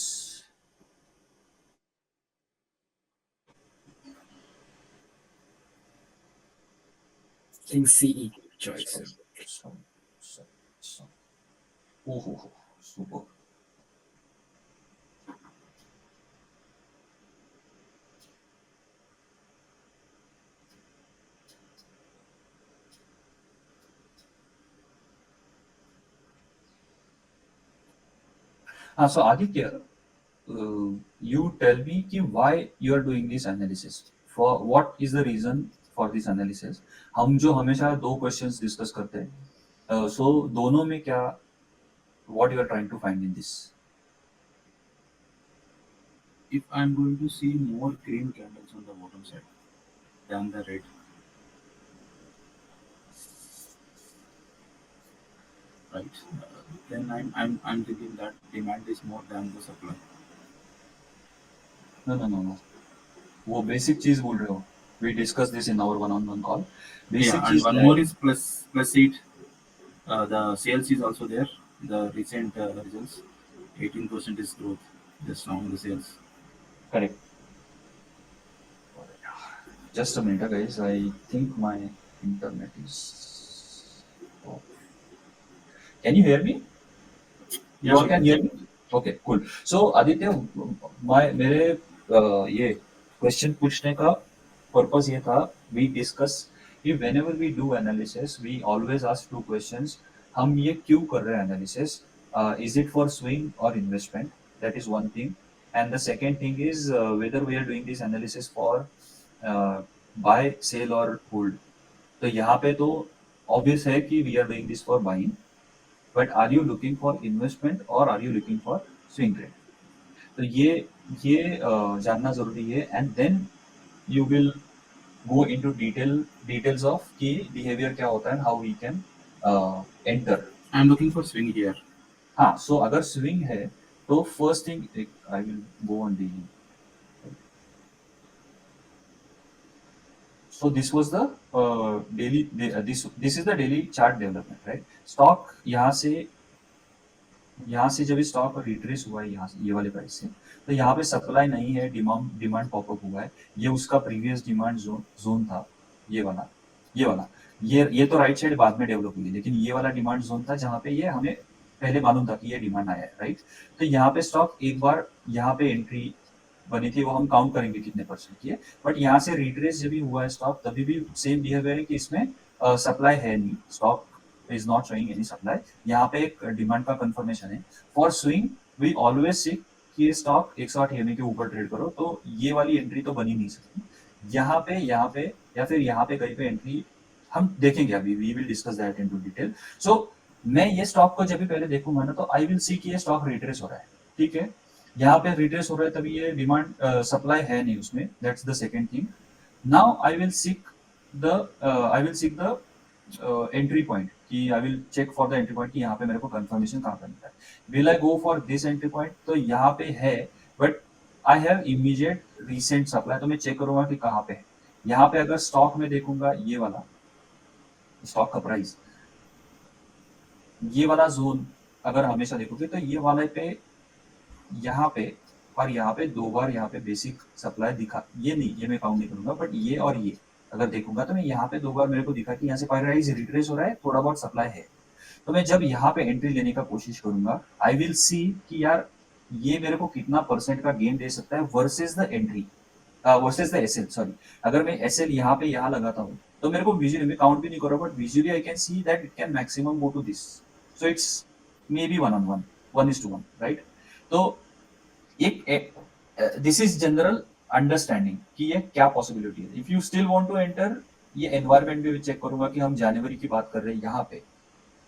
In CE choice. Oh, super. So Aditya, you tell me कि why you are doing this analysis. For what is the reason for this analysis? हम जो हमेशा 2 questions discuss करते हैं, so दोनों में क्या, what you are trying to find in this? If I'm going to see more green candles on the bottom side than the red, right? Then I'm thinking that demand is more than the supply. No. वो basic चीज बोल रहे हो. We discussed this in our one-on-one call. Basic Yeah, and चीज one क्या है? more is plus seed. The sales is also there. The recent results, 18% is growth just on the sales. Correct. Just a minute, guys. I think my internet is off. Can you hear me? You all can hear me? Okay, cool. So Aditya, मेरे ये question पूछने का purpose ये था, we discuss कि whenever we do analysis, we always ask 2 questions. हम ये क्यों कर रहे हैं analysis? Is it for swing or investment? That is one thing. And the second thing is whether we are doing this analysis for buy, sell or hold. तो यहाँ पे तो obvious है कि we are doing this for buying. But are you looking for investment or are you looking for swing trade? तो ये जानना जरूरी है, and then you will go into details of कि behavior क्या होता है and how we can enter. I'm looking for swing here. हाँ, so अगर swing है तो first thing I will go on the. So this was the daily. This is the daily chart development, right? Stock यहाँ से जब stock retrace हुआ है यहाँ से ये वाले प्राइस से, तो यहाँ पे सप्लाई नहीं है, डिमांड पॉपअप हुआ है, ये उसका प्रीवियस डिमांड जोन था, ये वाला ये तो राइट साइड बाद में डेवलप हुई, लेकिन ये वाला डिमांड जोन था जहाँ पे ये हमें पहले मालूम था कि ये डिमांड आया है, राइट? तो यहाँ पे स्टॉक एक बार यहाँ पे एंट्री बनी थी, वो हम काउंट करेंगे कितने परसेंट की है, बट यहाँ से रिट्रेस जब भी हुआ है स्टॉक तभी भी सेम बिहेवियर है कि इसमें सप्लाई है नहीं, stock is not showing any supply. यहाँ पे एक डिमांड का कंफर्मेशन है. For swing we always see कि स्टॉक 108 EMA के ऊपर ट्रेड करो, तो ये वाली एंट्री तो बनी नहीं सकती. यहाँ पे या फिर यहाँ पे कहीं पे एंट्री हम देखेंगे अभी, we will discuss that in to detail. So मैं ये स्टॉक को जब भी पहले देखूंगा ना तो आई विल सी कि ये स्टॉक रिट्रेस हो रहा है, ठीक है? यहाँ पे रिट्रेस हो रहा है तभी ये डिमांड सप्लाई है नहीं उसमें, that's the second thing. Now I will seek the entry point कि I will check for the entry point कि यहाँ पे मेरे को कंफर्मेशन कहाँ पे मिलता है. Will I go for this entry point? तो यहाँ पे है but I have immediate recent supply, तो मैं चेक करूंगा कि कहाँ पे है. यहाँ पे अगर स्टॉक में देखूंगा ये वाला स्टॉक का प्राइस, ये वाला जोन अगर हमेशा देखोगे तो ये वाले पे यहाँ पे और यहाँ पे दो बार यहाँ पे बेसिक सप्लाई दिखा, ये नहीं, ये मैं काउंट नहीं करूंगा, बट ये और ये अगर देखूंगा तो मैं यहाँ पे दो बार मेरे को दिखा कि यहाँ से प्राइस रिट्रेस हो रहा है, थोड़ा बहुत सप्लाई है. तो मैं जब यहाँ पे एंट्री लेने का कोशिश करूंगा आई विल सी कि यार ये मेरे को कितना परसेंट का गेन दे सकता है versus the entry, versus the SL. Sorry, अगर मैं एसएल यहाँ पे यहाँ लगाता हूँ तो मेरे को विजुअली, मैं काउंट भी नहीं कर रहा, but visually I can see that it can maximum go to this. So it's may be 1-on-1, 1:1, right? तो एक दिस इज जनरल अंडरस्टैंडिंग कि ये क्या पॉसिबिलिटी है. If you still want to enter, ये एनवायरनमेंट भी चेक करूंगा कि हम जनवरी की बात कर रहे हैं यहाँ पे,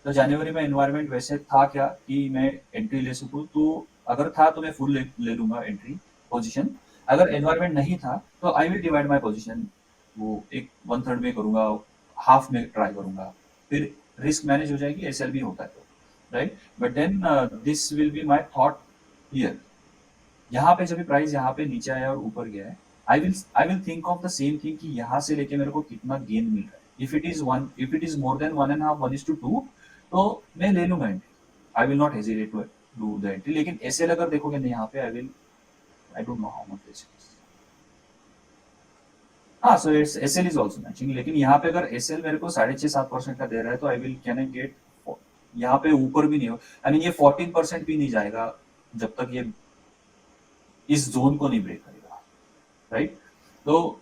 तो जनवरी में एनवायरनमेंट वैसे था क्या कि मैं एंट्री ले सकूं, तो अगर था तो मैं फुल ले लूंगा एंट्री पोजीशन. अगर एनवायरनमेंट नहीं था तो I will divide my position, वो एक 1/3 में करूंगा, हाफ में ट्राई करूंगा, फिर रिस्क मैनेज हो जाएगी, एसएल भी होता है तो, right? But then this will be my thought here. यहाँ पे जब प्राइस यहाँ पे नीचे आया और ऊपर गया है, I will think of the same thing कि यहाँ से लेके मेरे को कितना गेन मिल रहा है. If it is more than 1.5, 1:2, तो मैं ले लूंगा entry. I will not hesitate to do the entry. लेकिन एसएल अगर देखोगे ना यहाँ पे, I don't know how much this is. हाँ, so it's SL is also matching, लेकिन यहाँ पे अगर एसएल मेरे को 6.5-7% का दे रहा है तो I will can I get, यहाँ पे ऊपर भी नहीं हो, आई मीन ये 14% भी नहीं जाएगा जब तक ये इस जोन को नहीं ब्रेक करेगा, राइट? तो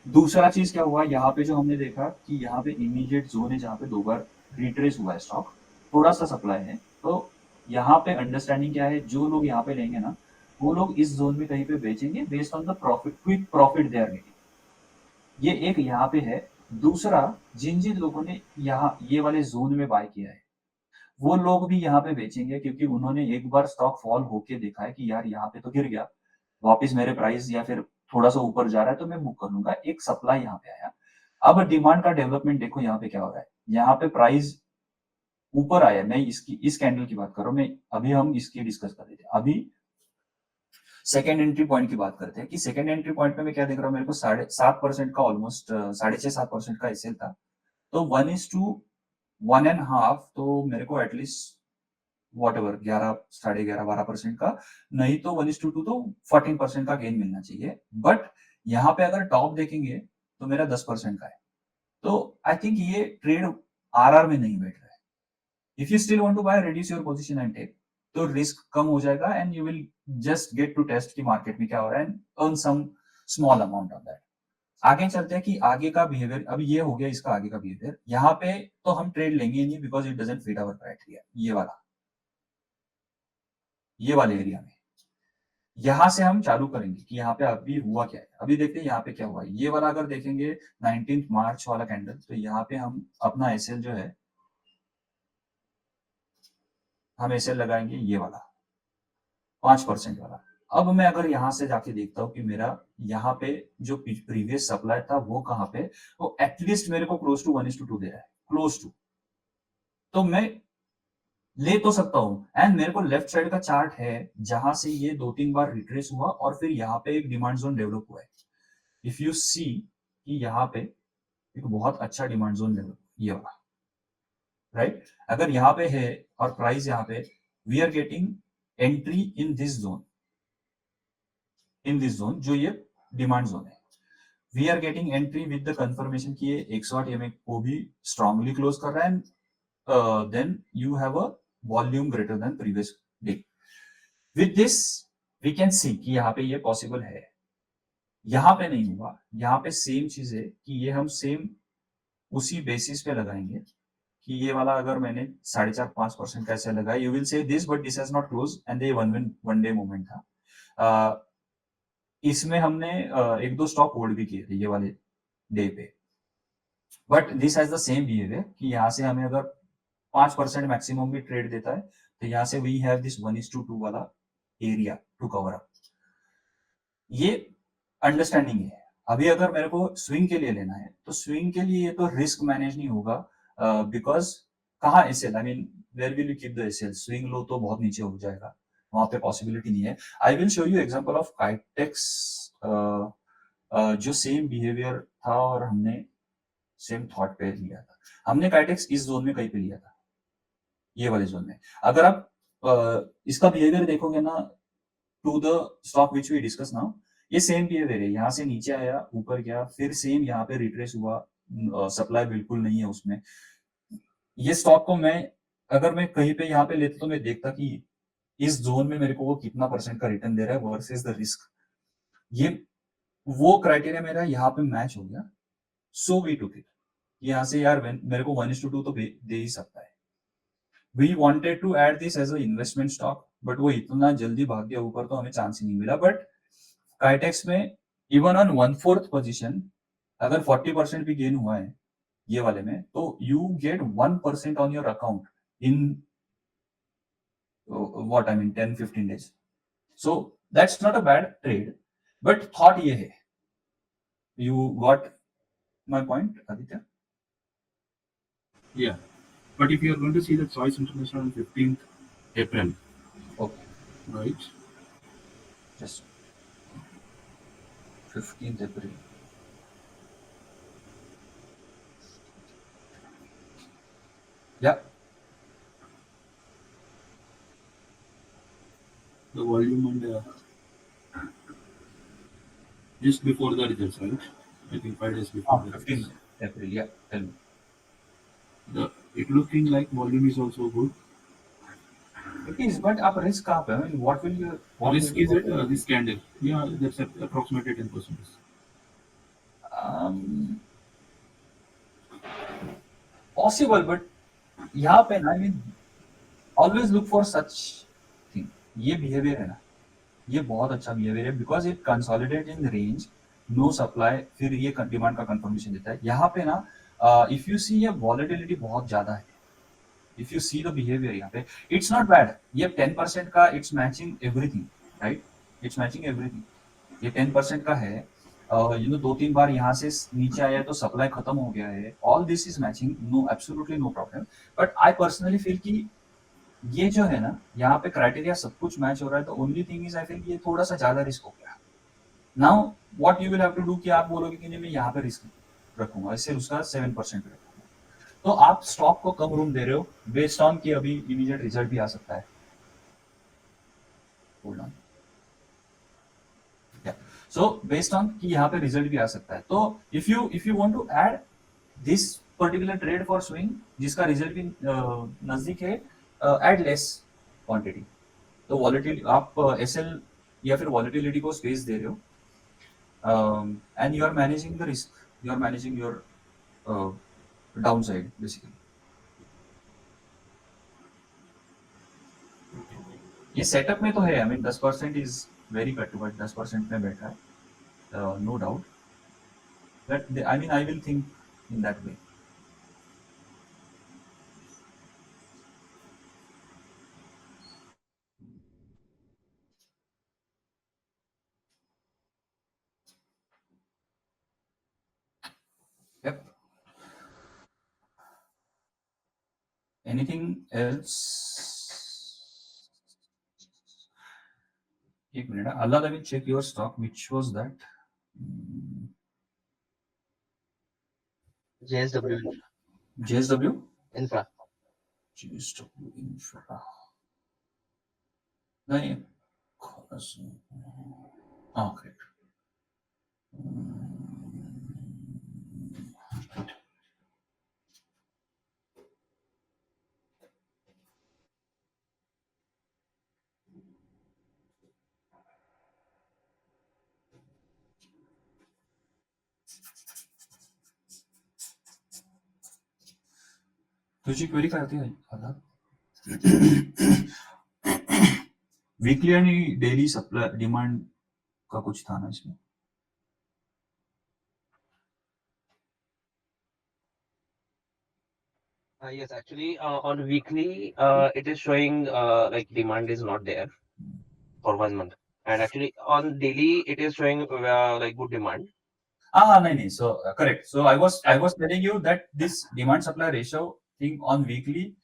दूसरा चीज क्या हुआ यहाँ पे, जो हमने देखा कि यहाँ पे इमीडिएट जोन है जहाँ पे दो बार रिट्रेस हुआ है स्टॉक, थोड़ा सा सप्लाई है. तो यहाँ पे अंडरस्टैंडिंग क्या है, जो लोग यहाँ पे लेंगे ना वो लोग इस जोन में कहीं पे बेचेंगे based on the profit, quick profit they are getting. ये एक यहाँ पे है. दूसरा, जिन लोगों ने यहाँ ये वाले जोन में बाय किया है वो लोग भी यहाँ पे बेचेंगे, क्योंकि उन्होंने एक बार स्टॉक फॉल होके देखा है कि यार यहाँ पे तो गिर गया, वापस मेरे प्राइस या फिर थोड़ा सा ऊपर जा रहा है तो मैं बुक कर लूंगा. एक सप्लाई यहाँ पे आया. अब डिमांड का डेवलपमेंट देखो यहाँ पे क्या हो रहा है. यहाँ पे प्राइस ऊपर आया, मैं इस कैंडल की बात कर रहा हूँ, मैं अभी हम इसकी डिस्कस कर रहे थे. अभी सेकेंड एंट्री पॉइंट की बात करते हैं कि सेकेंड एंट्री पॉइंट में मैं क्या देख रहा हूँ, मेरे को 7.5% का ऑलमोस्ट 6.5-7% का एसएल था. तो 1:1.5, तो मेरे को एटलीस्ट वॉटएवर 11, 11.5, 12% का, नहीं तो 1:2 तो 14% का गेन मिलना चाहिए. बट यहाँ पे अगर टॉप देखेंगे तो मेरा 10% का है. तो आई थिंक ये ट्रेड आरआर में नहीं बैठ रहा है. If you still want to buy, reduce your position and take, तो रिस्क कम हो जाएगा and you will just get to test की मार्केट में क्या हो रहा है and earn some small amount of that. आगे चलते हैं कि आगे का बिहेवियर. अब ये हो गया इसका आगे का बिहेवियर. यहाँ पे तो हम ट्रेड लेंगे नहीं because it doesn't fit our criteria. ये वाले एरिया में यहां से हम चालू करेंगे कि यहाँ पे अभी हुआ क्या है. अभी देखते हैं यहाँ पे क्या हुआ है. ये वाला अगर देखेंगे 19 मार्च वाला कैंडल, तो यहाँ पे हम अपना एसएल जो है, हम एसएल लगाएंगे ये वाला 5% वाला. अब मैं अगर यहाँ से जाके देखता हूँ कि मेरा यहाँ पे जो प्रीवियस सप्लाई था वो कहाँ पे, वो एटलीस्ट मेरे को क्लोज टू 1:2 दे रहा है, क्लोज टू। तो मैं ले तो सकता हूँ, एंड मेरे को लेफ्ट साइड का चार्ट है जहां से ये 2-3 बार रिट्रेस हुआ और फिर यहाँ पे एक डिमांड जोन डेवलप हुआ है। इफ यू सी कि यहाँ पे एक बहुत अच्छा डिमांड जोन डेवलप, ये वाला, राइट? अगर यहाँ पे है और प्राइस यहाँ पे, we are getting entry in this zone, जो ये डिमांड जोन है। We are getting entry with the confirmation कि ये 108 EMA को भी स्ट्रांगली क्लोज कर रहा है, then you have a volume greater than previous day. With this, we can see कि यहाँ पे ये पॉसिबल है, यहाँ पे नहीं हुआ, यहाँ पे सेम चीज है कि ये हम सेम उसी बेसिस पे लगाएंगे कि ये वाला अगर मैंने 4.5-5% का ऐसे लगाया, you will say this but this has not close and ये वन डे मूवमेंट था। इसमें हमने एक दो स्टॉक होल्ड भी किए थे ये वाले डे पे, but this has the same behaviour कि यहाँ से हमें अगर 5% मैक्सिमम भी ट्रेड देता है तो यहाँ से वी हैव दिस 1:2 वाला एरिया टू कवर अप। ये अंडरस्टैंडिंग है। अभी अगर मेरे को स्विंग के लिए लेना है तो स्विंग के लिए ये तो रिस्क मैनेज नहीं होगा, बिकॉज कहाँ SL, I mean where will you keep the SL? Swing low तो बहुत नीचे हो जाएगा, वहां पे पॉसिबिलिटी नहीं है। I will show you example of Kitex, जो सेम बिहेवियर था और हमने सेम थॉट पे लिया था। हमने काइटेक्स इस जोन में कहीं पे लिया था, ये वाले जोन में। अगर आप इसका बिहेवियर देखोगे ना to the stock which we discuss now, ये सेम बिहेवियर है। यहाँ से नीचे आया, ऊपर गया, फिर सेम यहाँ पे रिट्रेस हुआ, सप्लाई बिल्कुल नहीं है उसमें। ये स्टॉक को मैं अगर मैं कहीं पे यहाँ पे लेता तो मैं देखता कि इस जोन में मेरे को वो कितना परसेंट का रिटर्न दे रहा है वर्सेस द रिस्क। ये वो क्राइटेरिया मेरा यहाँ पे मैच हो गया, सो वी टुक इट। यहाँ से यार मेरे को 1:2 तो दे ही सकता है। We wanted to add this as an investment stock, but वो इतना जल्दी भाग गया ऊपर तो हमें चांस ही नहीं मिला। बट काइटेक्स में इवन ऑन 1/4 पोजीशन अगर 40% भी गेन हुआ है ये वाले में, तो you get 1% on your account in what I mean 10-15 days. So that's not a bad trade, but thought ये है। You got my point, Aditya? Yeah. But if you are going to see the Choice International on 15th April, Okay, right? just 15th April. Yeah. The volume and just before the results, right? I think 5 days before the 15th results. April, yeah, tell me. It looking like volume is also good. It is, but आप risk कहाँ पे? I mean, what will you? What Risk will is you at this candle. Yeah, that's approximately 10%. Possible, but यहाँ पे ना, I mean, always look for such thing. ये behavior है ना, ये बहुत अच्छा behavior है because it consolidate in the range, no supply, फिर ये demand का confirmation देता है। यहाँ पे ना, if you see ये volatility बहुत ज्यादा है। If you see the behavior यहाँ पे, it's not bad. ये 10% का it's matching everything, right? It's matching everything. ये 10% का है, you know 2-3 बार यहाँ से नीचे आया तो सप्लाई खत्म हो गया है। All this is matching, no, absolutely no problem. But I personally feel कि ये जो है ना, यहाँ पे क्राइटेरिया सब कुछ मैच हो रहा है, तो only thing is I feel ये थोड़ा सा ज्यादा रिस्क हो गया। Now what you will have to do कि आप बोलोगे कि नहीं मैं यहाँ पे रिस्क रखूंगा, इससे उसका 7% रखूंगा, तो आप स्टॉक को कम रूम दे रहे हो बेस्ड ऑन कि अभी इमीडिएट रिजल्ट भी आ सकता है। Hold on, so based on कि यहाँ पे रिजल्ट भी आ सकता है, तो if you want to add this particular trade for swing जिसका रिजल्ट भी नजदीक है, एड लेस क्वांटिटी। तो वॉलेटिलिटी आप एसएल या फिर वॉलेटिलिटी को स्पेस दे रहे हो, and you are managing the risk, you are managing your downside basically. ये सेटअप में तो है, I mean 10% is very cut, but 10% में बैठा है, no doubt, but I mean I will think in that way. Yep. Anything else? एक minute. Allah, let me check your stock. Which was that? JSW JSW? Infra. JSW Infra. नहीं. हाँ, correct. तुझी query काय होती Allah? Weekly आणि daily supply demand का कुछ था ना इसमें? Yes, actually, on weekly, it is showing like demand is not there for 1 month, and actually on daily, it is showing like good demand. नहीं. So correct. So I was telling you that this demand supply ratio thing on weekly,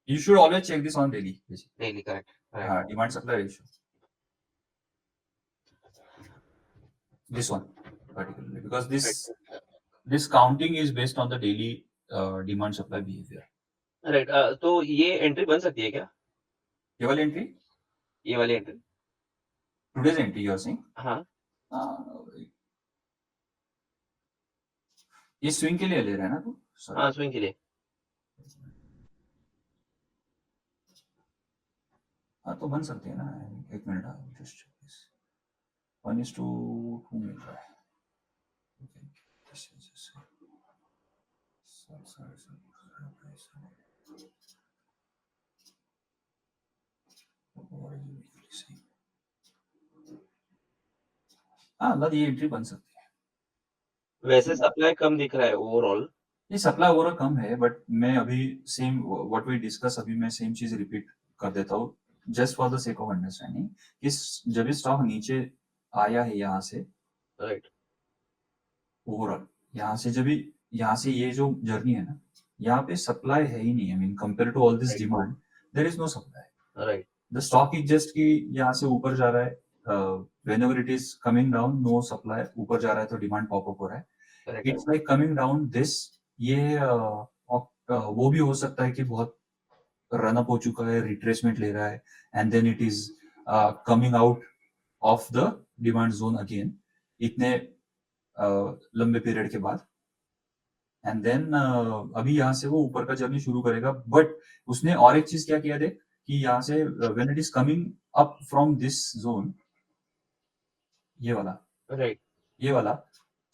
you should always check this on daily. Basically. Daily, correct. Right. Demand supply ratio. This one particularly, because this counting is based on the daily demand supply behavior. Right. तो ये entry बन सकती है क्या? ये वाली entry? ये वाली entry? Today's entry you are saying? हाँ. ये स्विंग के लिए ले रहा है ना तू? हाँ, स्विंग के लिए. हाँ तो बन सकती है ना. एक मिनट. Just check this. 1:2 मिल रहा है. हाँ, ये एंट्री बन सकती है. वैसे सप्लाई कम दिख रहा है ओवरऑल. ये सप्लाई ओवरऑल कम है, बट मैं अभी सेम व्हाट वी डिस्कस अभी मैं सेम चीज रिपीट कर देता हूँ just for the sake of understanding कि जब स्टॉक नीचे आया है यहाँ से, राइट, ओवरऑल यहाँ से ये जो जर्नी है ना, यहाँ पे सप्लाई है ही नहीं. I mean compare to all this demand there is no supply. Right. The stock is just कि यहाँ से ऊपर जा रहा है. whenever it is coming down, no supply, ऊपर जा रहा है तो डिमांड पॉप अप हो रहा है. It's like coming down this. ये वो भी हो सकता है कि बहुत रन अप हो चुका है, रिट्रेसमेंट ले रहा है, and then it is coming out of the demand zone again इतने लंबे पीरियड के बाद, एंड देन अभी यहाँ से वो ऊपर का जर्नी शुरू करेगा. बट उसने और एक चीज क्या किया देख कि यहाँ से when it is coming up from this zone, ये वाला, राइट, ये वाला,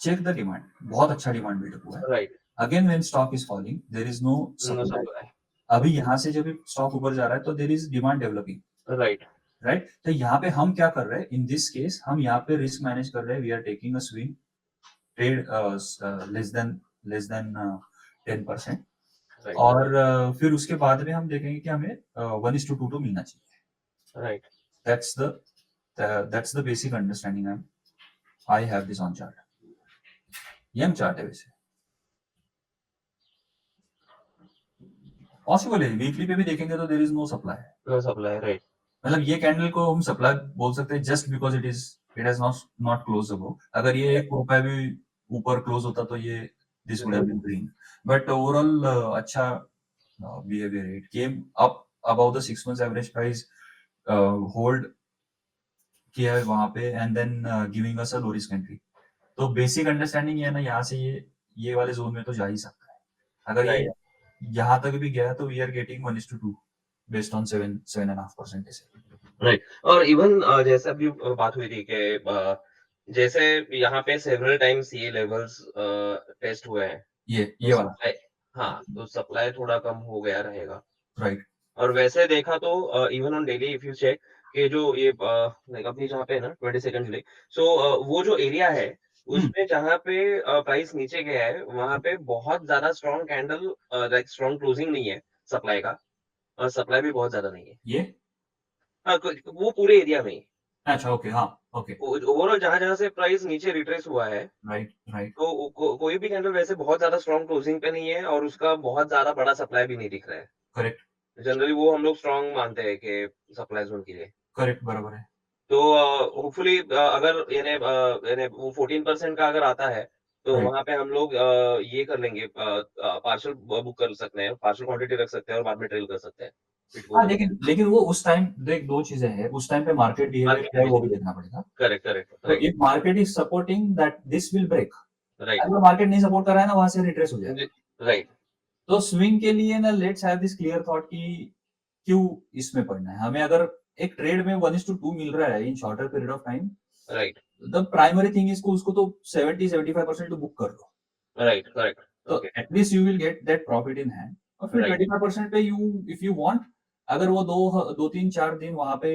चेक द डिमांड, बहुत अच्छा डिमांड बिल्डअप हुआ है. Right. Again when stock is falling there is no supply. अभी यहाँ से जब स्टॉक ऊपर जा रहा है तो there is demand developing. Right, right. तो यहाँ पे हम क्या कर रहे हैं इन दिस केस, हम यहाँ पे रिस्क मैनेज कर रहे हैं. We are taking a swing trade less than 10%. और फिर उसके बाद में हम देखेंगे कि हमें 1:2 मिलना चाहिए. Right. That's the basic understanding I have this on chart. ये हम चार्ट है वैसे पॉसिबल है. वीकली पे भी देखेंगे तो there is no supply. No supply. Right. मतलब ये कैंडल को हम सप्लाई बोल सकते हैं just because it has not close above. अगर ये 1 रुपया भी ऊपर क्लोज होता तो ये this would have been green. But overall अच्छा behaviour. It came up above the 6 months average price, hold किया है वहां पे, and then giving us a low risk entry. तो बेसिक अंडरस्टैंडिंग ये है ना, यहाँ से ये वाले जोन में तो जा ही सकता है. अगर ये यहाँ तक भी गया तो we are getting 1:2 based on 7.5% ऐसे. राइट. और इवन जैसे अभी बात हुई थी कि जैसे यहाँ पे सेवरल टाइम्स ये लेवल्स टेस्ट हुए हैं, ये वाला. हाँ, तो सप्लाई थोड़ा कम हो गया रहेगा. राइट. और वैसे देखा तो even on daily if you check कि जो ये अपनी जहाँ पे है ना 22nd जुलाई, सो वो जो एरिया है उसमें जहाँ पे प्राइस नीचे गया है वहां पे बहुत ज्यादा strong candle, like strong closing नहीं है सप्लाई का, और सप्लाई भी बहुत ज्यादा नहीं है. ये वो पूरे एरिया में. अच्छा, ओके, हाँ, ओके, ओवरऑल जहां से प्राइस नीचे रिट्रेस हुआ है, राइट, राइट, तो कोई भी कैंडल वैसे बहुत ज्यादा स्ट्रॉन्ग क्लोजिंग पे नहीं है और उसका बहुत ज्यादा बड़ा सप्लाई भी नहीं दिख रहा है। करेक्ट, जनरली वो हम लोग स्ट्रॉन्ग मानते हैं कि सप्लाई जोन के लिए। करेक्ट, बराबर है। तो होपफुली अगर यानी वो 14% का अगर आता है, तो राइट। वहाँ पे हम लोग ये कर लेंगे, पार्शियल बुक कर सकते हैं, पार्शियल क्वांटिटी रख सकते हैं और बाद में ट्रेल कर सकते हैं। इट हाँ, गोज़ अप। लेकिन वो उस टाइम देख 2 चीज़ें हैं, उस टाइम पे मार्केट बिहेवियर क्या है वो भी देखना पड़ेगा। करेक्ट, करेक्ट, तो right, if market is supporting that this will break, right, अगर मार्केट नहीं सपोर्ट कर रहा है ना वहां से रिट्रेस हो जाएगा। जी, राइट, तो स्विंग के लिए ना let's have this clear thought कि क्यों इसमें पढ़ना है हमें। अगर एक ट्रेड में 1:2 मिल रहा है in shorter period of time, right, the primary thing is उसको तो 70-75% तो बुक कर लो, राइट, करेक्ट, तो okay, at least you will get that profit in hand. और फिर राइट, 25% पे यू इफ यू वांट, अगर वो 2-3-4 दिन वहां पे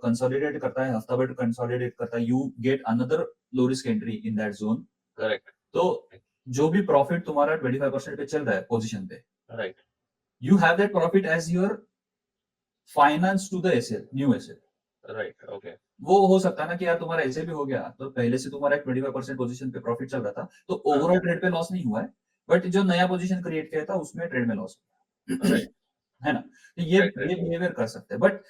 कंसोलिडेट करता है, हफ्ता भर कंसोलिडेट करता है, you get another low risk entry in that zone. Correct, तो जो भी प्रॉफिट तुम्हारा 25% पे चल रहा है पोजीशन पे, right, you have that profit as your finance to the asset, new asset. Right, okay, वो हो सकता है ना कि यार तुम्हारा ऐसे भी हो गया, तो पहले से तुम्हारा एक 25% पोजीशन पे प्रॉफिट चल रहा था, तो हाँ, ओवरऑल ट्रेड पे लॉस नहीं हुआ है, बट जो नया पोजीशन क्रिएट किया था उसमें ट्रेड में लॉस हुआ राइट, है ना। तो ये राइट, राइट, बिहेवियर कर सकते हैं, बट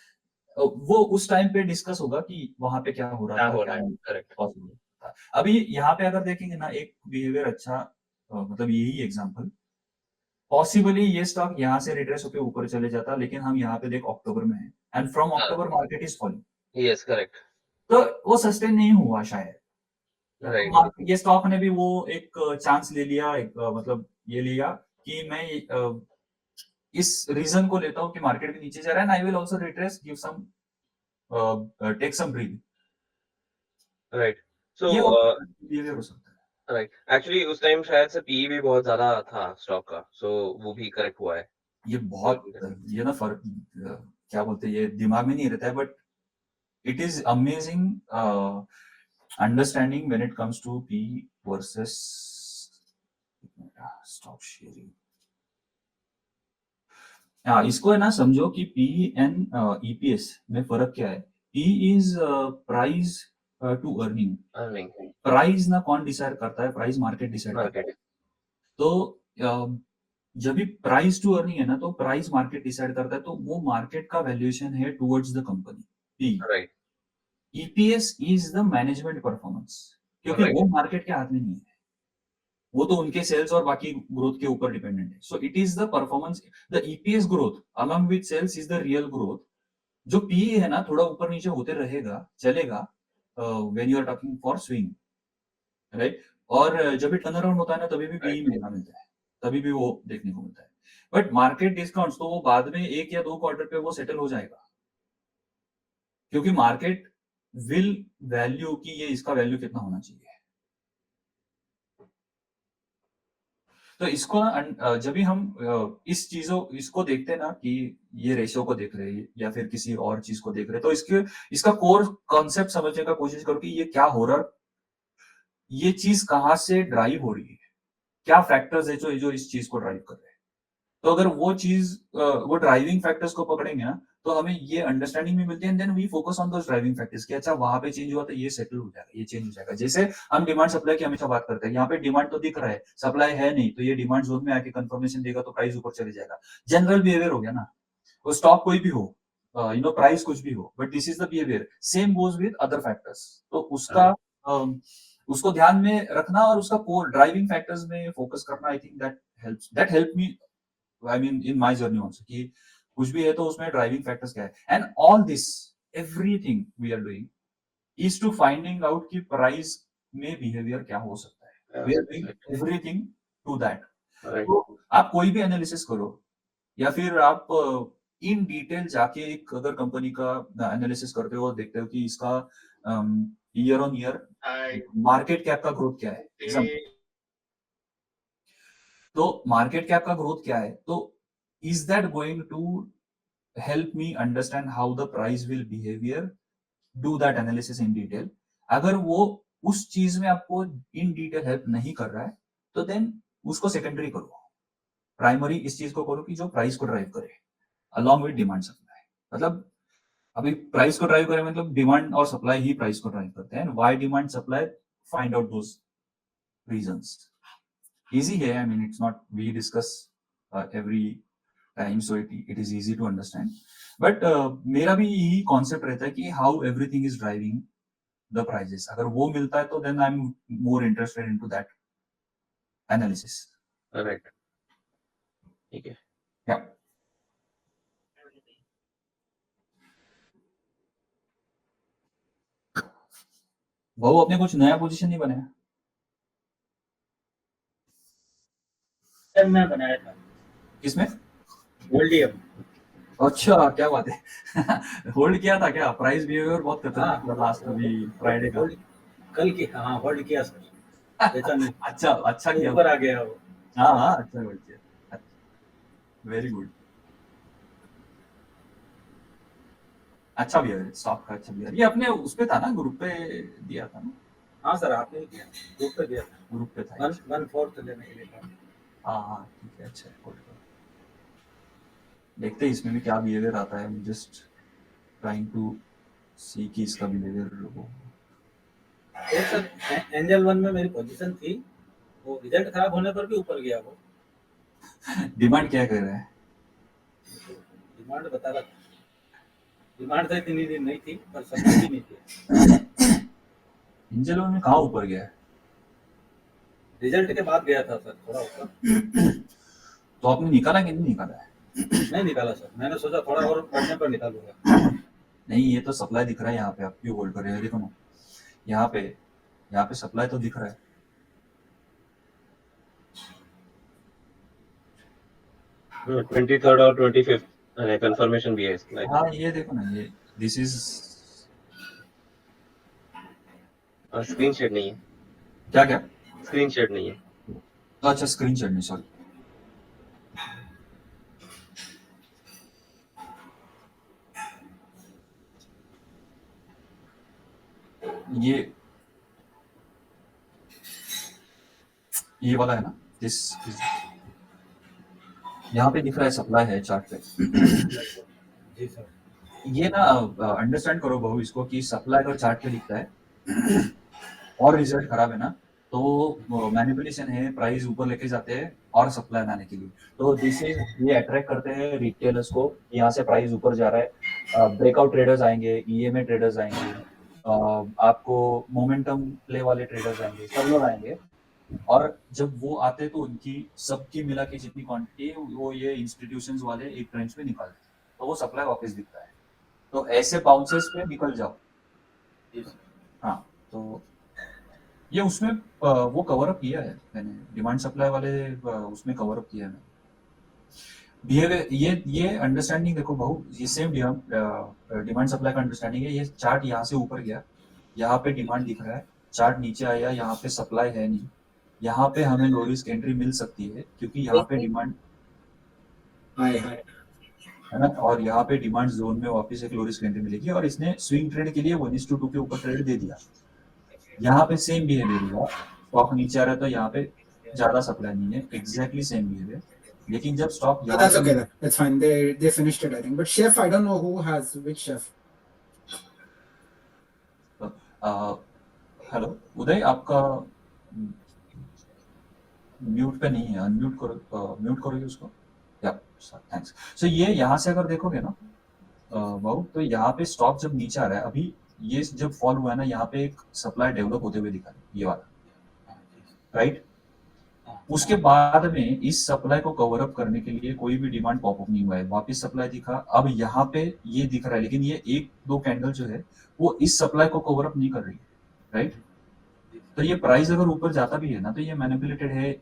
वो उस टाइम पे डिस्कस होगा कि वहां पे क्या हो रहा क्या था, हो क्या रहा है? करेक्ट, पॉसिबल था। अभी यहाँ पे अगर देखेंगे ना एक बिहेवियर अच्छा, मतलब यही एग्जांपल, पॉसिबली ये स्टॉक यहाँ से रिट्रेस होकर ऊपर चले जाता, लेकिन हम यहाँ पे देख अक्टूबर में हैं एंड फ्रॉम हाँ, October market is falling, yes, correct, तो वो सस्टेन नहीं हुआ शायद। तो राइट, ये स्टॉक ने भी वो एक चांस ले लिया, एक मतलब ये लिया कि मैं इस रीजन को लेता हूँ कि मार्केट भी नीचे जा रहा है, I will also retrace, give some, take some breath. Right. So ये बिहेवियर हो सकता है। राइट, एक्चुअली उस टाइम शायद से पीई भी बहुत ज़्यादा था स्टॉक का, सो वो भी करेक्ट हुआ है। ये बहुत ये ना फर्क, क्या बोलते हैं, ये दिमाग में नहीं रहता है, but it is amazing understanding when it comes to P versus stock sharing. हाँ, इसको है ना समझो कि पी एंड ईपीएस में फर्क क्या है। P is price to earning. Earning, price ना कौन डिसाइड करता है, प्राइस मार्केट डिसाइड करता है। मार्केट, तो जब भी प्राइस टू अर्निंग है ना, तो प्राइस मार्केट डिसाइड करता है, तो वो मार्केट का वैल्यूएशन है towards the company, P. Right, EPS is the management performance, क्योंकि राइट, वो मार्केट के हाथ में नहीं है, वो तो उनके सेल्स और बाकी ग्रोथ के ऊपर डिपेंडेंट है। So it is the performance, the EPS growth along with sales is the real growth. जो पीई है ना थोड़ा ऊपर नीचे होते रहेगा, चलेगा, when you are talking for swing, right. और जब भी टर्न अराउंड होता है ना, तभी भी पीई महंगा मिलता है, तभी भी वो देखने को मिलता है। बट मार्केट डिस्काउंट्स तो वो बाद में 1 या 2 क्वार्टर पे वो सेटल हो जाएगा, क्योंकि मार्केट विल वैल्यू कि ये इसका वैल्यू कितना होना चाहिए। तो इसको ना जब भी हम इस चीजों इसको देखते हैं ना कि ये रेशियो को देख रहे हैं या फिर किसी और चीज को देख रहे हैं, तो इसका कोर कॉन्सेप्ट समझने का कोशिश करो कि ये क्या हो रहा है, ये चीज कहाँ से ड्राइव हो रही है, क्या फैक्टर्स है जो इस चीज को ड्राइव कर रहे हैं। तो अगर वो चीज वो ड्राइविंग फैक्टर्स को पकड़ेंगे ना, तो हमें ये अंडरस्टैंडिंग भी मिलती है, then we focus on those driving factors कि अच्छा वहां पे चेंज हुआ तो ये सेटल हो जाएगा, ये चेंज हो जाएगा। जैसे हम डिमांड सप्लाई की हमेशा बात करते हैं, यहाँ पे डिमांड तो दिख रहा है, सप्लाई है नहीं, तो ये डिमांड जोन में आके कंफर्मेशन देगा तो प्राइस ऊपर चले जाएगा। जनरल बिहेवियर हो गया ना, वो स्टॉक कोई भी हो, प्राइस कुछ भी हो, but this is the behaviour. Same goes with other factors. तो उसको ध्यान में रखना और उसका कोर ड्राइविंग फैक्टर्स में फोकस करना, आई think that help me, I mean in my journey also, कि कुछ भी है तो उसमें ड्राइविंग फैक्टर्स क्या है। And all this everything we are doing is to finding out कि प्राइस में बिहेवियर क्या हो सकता है। We are doing everything to that. तो आप कोई भी एनालिसिस करो या फिर आप इन डिटेल जाके एक अगर कंपनी का एनालिसिस करते हो और देखते हो कि इसका year on year market cap का ग्रोथ क्या है, तो मार्केट कैप का ग्रोथ क्या है, तो is that going to help me understand how the price will behaviour, do that analysis in detail. अगर वो उस चीज में आपको इन डिटेल हेल्प नहीं कर रहा है, तो देन उसको सेकेंडरी करो, प्राइमरी इस चीज को करो कि जो प्राइस को ड्राइव करे अलॉन्ग विद डिमांड सप्लाई। मतलब अभी प्राइस को ड्राइव करें मतलब डिमांड और सप्लाई ही प्राइस को ड्राइव करते हैं. Why demand supply, find out those reasons. Easy है, I mean it's not, we discuss every time, so it is easy to understand. But मेरा भी यही कॉन्सेप्ट रहता है कि how everything is driving the prices. अगर वो मिलता है तो then I am more interested into that analysis. Correct. ठीक है. या वो अपने कुछ नया पोजीशन नहीं बनाया. सर मैं बनाया था किसमें? गोल्डियम. अच्छा, क्या बात है. होल्ड किया था क्या? प्राइस बिहेवियर बहुत खतरनाक था लास्ट अभी फ्राइडे का. कल की हाँ होल्ड किया सर. बेचा नहीं. अच्छा, अच्छा किया. ऊपर आ गया वो. हाँ हाँ, अच्छा होल्ड किया. Very good. अच्छा बिहेवियर, स्टॉक का अच्छा बिहेवियर. ये अपने उस पे था ना, ग्रुप पे दिया था ना. हाँ सर आपने ही किया. ग्रुप पे दिया था. ग्रुप पे था. 1/4 लेने के लिए था. हाँ हाँ, ठीक है. अच्छा, होल्ड कर. देखते हैं इसमें भी क्या बिहेवियर आता है. जस्ट ट्राइंग टू सी कि इसका बिहेवियर हो. एक सर एंजल 1 में मेरी पोजीशन थी. वो रिजल्ट खराब होने पर भी ऊपर गया वो. डिमांड क्या कर रहा है? डिमांड बता रहा था. डिमांड तो इतनी नहीं थी पर सप्लाई भी नहीं थी. एंजल में कहाँ ऊपर गया है? रिजल्ट के बाद गया था सर थोड़ा ऊपर. तो आपने निकाला कि नहीं निकाला है? नहीं निकाला सर. मैंने सोचा थोड़ा और बढ़ने पर निकालूंगा. नहीं, ये तो सप्लाई दिख रहा है यहाँ पे. आप क्यों होल्ड कर रहे हो? देखो ना, यहाँ पे सप्लाई तो दिख रहा है. हाँ, 23rd और 25th कंफर्मेशन भी है इसका. हाँ, ये देखो ना, ये दिस इज स्क्रीन शेयर नहीं है. क्या क्या? स्क्रीन शेयर नहीं है. अच्छा, स्क्रीन शेयर नहीं, सॉरी. ये वाला है ना, दिस यहाँ पे दिख रहा है, सप्लाई है चार्ट पे. जी सर. ये ना अंडरस्टैंड करो बहु इसको, कि सप्लाई अगर चार्ट पे दिखता है और रिजल्ट खराब है ना, तो मैनिपुलेशन है. प्राइस ऊपर लेके जाते हैं और सप्लाई लाने के लिए. तो दिस इज, ये अट्रैक्ट करते हैं रिटेलर्स को. यहाँ से प्राइस ऊपर जा रहा है. ब्रेकआउट ट्रेडर्स आएंगे, ईएमए ट्रेडर्स आएंगे, आपको मोमेंटम प्ले वाले ट्रेडर्स आएंगे, सब लोग आएंगे. और जब वो आते हैं तो उनकी सबकी मिला के जितनी क्वांटिटी है वो ये इंस्टीट्यूशंस वाले एक ट्रेंच में निकालते हैं, तो वो सप्लाई वापस दिखता है. तो ऐसे बाउंसेस पे निकल जाओ. हाँ, तो ये उसमें वो कवर अप किया है मैंने. डिमांड सप्लाई वाले उसमें कवर अप किया है मैंने. बिहेवियर, ये अंडरस्टैंडिंग देखो बहु, ये सेम डिमांड सप्लाई का अंडरस्टैंडिंग है. ये चार्ट यहाँ से ऊपर गया, यहाँ पे डिमांड दिख रहा है. चार्ट नीचे आया, यहाँ पे सप्लाई है नहीं. यहाँ पे हमें लो रिस्क एंट्री मिल सकती है क्योंकि यहाँ पे डिमांड है ना, और यहाँ पे डिमांड जोन में वापस एक लो रिस्क एंट्री मिलेगी. और इसने स्विंग ट्रेड के लिए 1:2 के ऊपर ट्रेड दे दिया. यहाँ पे सेम बिहेवियर हुआ. स्टॉक नीचे आ रहा है तो यहाँ पे ज्यादा सप्लाई नहीं है, एग्जैक्टली सेम बिहेवियर. लेकिन जब stock But that's okay. That's fine. They finished it, I think. But chef, I don't know who has which chef. Hello Uday, आपका म्यूट पे नहीं है, अनम्यूट करो. म्यूट करोगे उसको. या थैंक्स. सो ये यहाँ से अगर देखोगे ना बहु, तो यहाँ पे स्टॉक जब नीचे आ रहा है, अभी ये जब फॉल हुआ है ना, यहाँ पे एक सप्लाई डेवलप होते हुए दिखा है, ये वाला, राइट. उसके बाद में इस सप्लाई को कवर अप करने के लिए कोई भी डिमांड पॉपअप नहीं हुआ है, वापस सप्लाई दिखा. अब यहाँ पे ये दिख रहा है, लेकिन ये 1-2 कैंडल जो है वो इस सप्लाई को कवर अप नहीं कर रही है, राइट. तो ये प्राइस अगर ऊपर जाता भी है ना, तो ये मैनिपुलेटेड है,